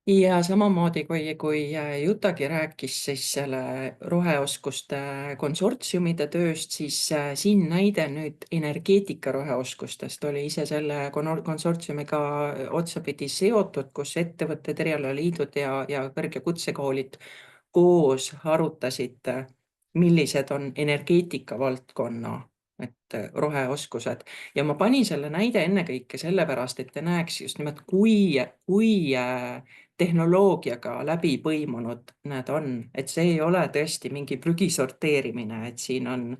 Ja samamoodi, kui Jutagi rääkis siis selle roheoskuste konsortsiumide tööst, siis siin näide nüüd energeetika roheoskustest oli ise selle konsortsiumiga otsapidi seotud, kus ettevõtted, erialaliidud ja kõrg- ja kutsekoolid koos arutasid, millised on energeetika valdkonna roheoskused. Ja ma panin selle näide ennekõike sellepärast, et te näeks just nimelt, kui tehnoloogiaga läbi põimunud need on, et see ei ole tõesti mingi prügi sorteerimine, et siin on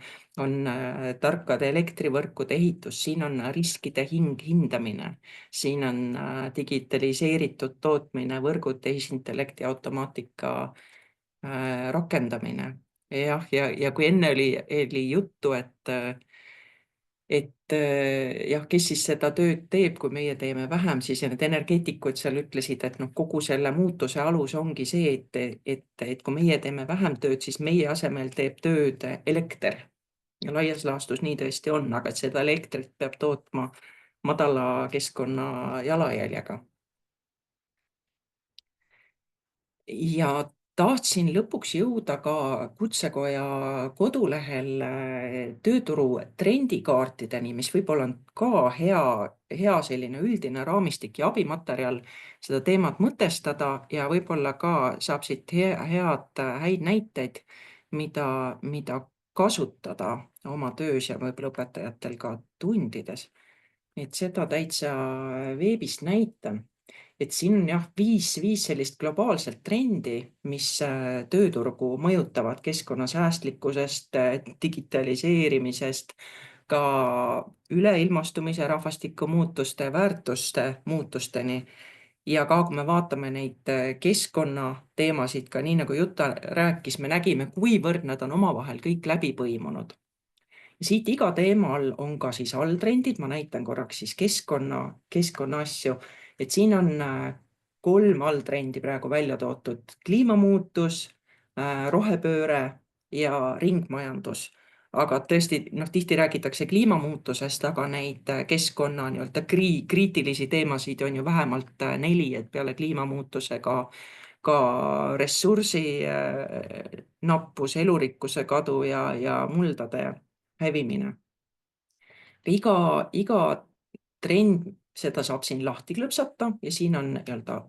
tarkade elektrivõrkude ehitus, siin on riskide hindamine, siin on digitaliseeritud tootmine, võrgud, tehisintellekti, automaatika rakendamine. Ja kui enne oli juttu, et kes siis seda tööd teeb, kui meie teeme vähem, siis need energeetikud seal ütlesid, et kogu selle muutuse alus ongi see, et kui meie teeme vähem tööd, siis meie asemel teeb tööd elekter. Ja laias laastus nii tõesti on, aga seda elektrit peab tootma madala keskkonna jalajäljega. Ja tahtsin lõpuks jõuda ka Kutsekoja kodulehel tööturu trendikaartideni, mis võib-olla on ka hea selline üldine raamistik ja abimaterjal seda teemat mõtestada ja võib-olla ka saab siit häid näiteid, mida kasutada oma töös ja võib-olla õpetajatel ka tundides. Et seda täitsa veebist näitan. Et siin on jah, viis sellist globaalselt trendi, mis tööturgu mõjutavad keskkonnasäästlikkusest, digitaliseerimisest, ka üleilmastumise, rahvastikumuutuste, väärtuste muutusteni. Ja ka kui me vaatame neid keskkonnateemasid, ka nii nagu Jutta rääkis, me nägime, kuivõrd nad on omavahel kõik läbi põimunud. Siit iga teema all on ka siis alltrendid, ma näitan korraks siis keskkonna asju, et siin on 3 alltrendi praegu välja toodud: kliimamuutus, rohepööre ja ringmajandus. Aga tõesti, tihti räägitakse kliimamuutusest, aga neid keskkonna kriitilisi teemasid on ju vähemalt 4, et peale kliimamuutuse ka ressursi nappus, elurikkuse kadu ja muldade hävimine. Iga trend, seda saab siin lahti klõpsata ja siin on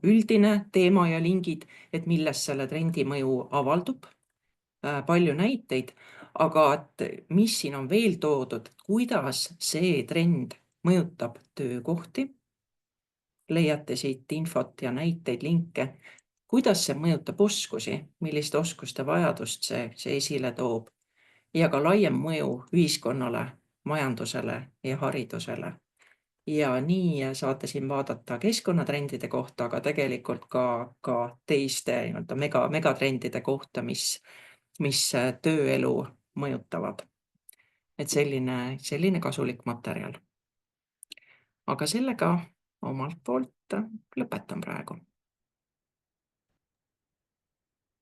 üldine teema ja lingid, et milles selle trendi mõju avaldub. Palju näiteid, aga et mis siin on veel toodud, kuidas see trend mõjutab töökohti. Leiate siit infot ja näiteid, linke, kuidas see mõjutab oskusi, milliste oskuste vajadust see esile toob. Ja ka laiem mõju ühiskonnale, majandusele ja haridusele. Ja nii saate siin vaadata keskkonnatrendide kohta, aga tegelikult ka teiste megatrendide kohta, mis tööelu mõjutavad. Et selline kasulik materjal. Aga sellega omalt poolt lõpetan praegu.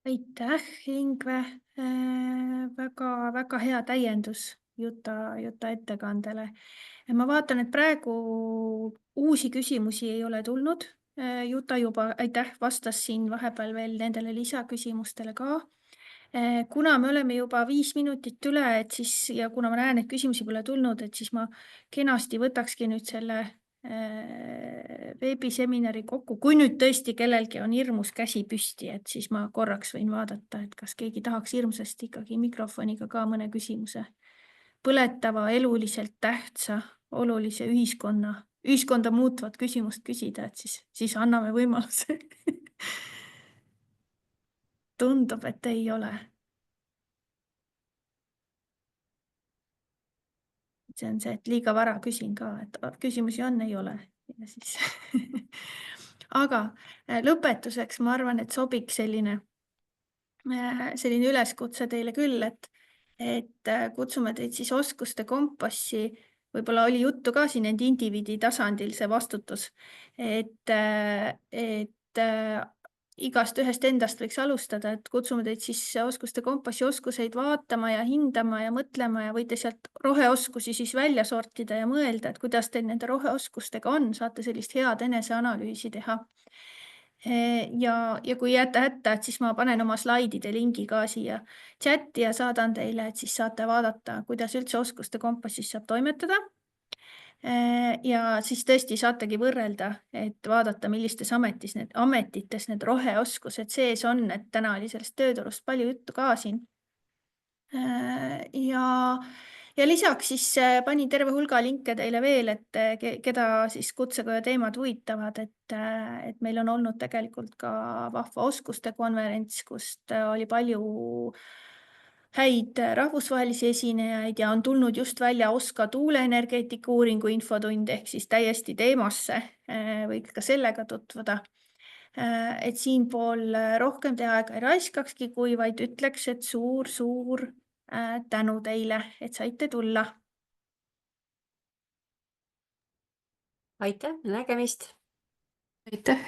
Aitäh, Ingve. Väga hea täiendus Jutta ettekandele. Ma vaatan, et praegu uusi küsimusi ei ole tulnud. Jutta juba, aitäh, vastas siin vahepeal veel nendele lisaküsimustele ka. Kuna me oleme juba 5 minutit üle, et siis, ja kuna ma näen, et küsimusi pole tulnud, et siis ma kenasti võtakski nüüd selle veebiseminari kokku. Kui nüüd tõesti kellelgi on hirmus käsi püsti, et siis ma korraks võin vaadata, et kas keegi tahaks hirmsasti ikkagi mikrofoniga ka mõne küsimuse põletava, eluliselt tähtsa, olulise ühiskonda muutvat küsimust küsida, et siis anname võimaluse. Tundub, et ei ole. See on see, et liiga vara küsin ka, et küsimusi on, ei ole. Ja siis aga lõpetuseks ma arvan, et sobiks selline üleskutse teile küll, et kutsume teid siis oskuste kompassi. Võib-olla oli juttu ka siin indiviidi tasandil see vastutus, et igast ühest endast võiks alustada, et kutsume teid siis oskuste kompassi oskuseid vaatama ja hindama ja mõtlema ja võite sealt roheoskusi siis välja sortida ja mõelda, et kuidas teil nende roheoskustega on, saate sellist head eneseanalüüsi teha. Ja kui jääte hätta, et siis ma panen oma slaidide lingi ka siia chati ja saadan teile, et siis saate vaadata, kuidas üldse oskuste kompassis saab toimetada. Ja siis tõesti saategi võrrelda, et vaadata, millistes ametites need roheoskused sees on, et täna oli sellest tööturust palju juttu ka siin. Ja lisaks siis panin terve hulga linke teile veel, et keda siis Kutsekoja teemad huvitavad, et meil on olnud tegelikult ka vahva oskuste konverents, kust oli palju häid rahvusvahelisi esinejaid ja on tulnud just välja OSKA tuuleenergeetika uuringu infotund ehk siis täiesti teemasse, võiks ka sellega tutvuda. Et siinpool rohkem teha aega ei raiskakski, kui vaid ütleks, et suur tänu teile, et saite tulla. Aitäh, nägemist! Aitäh!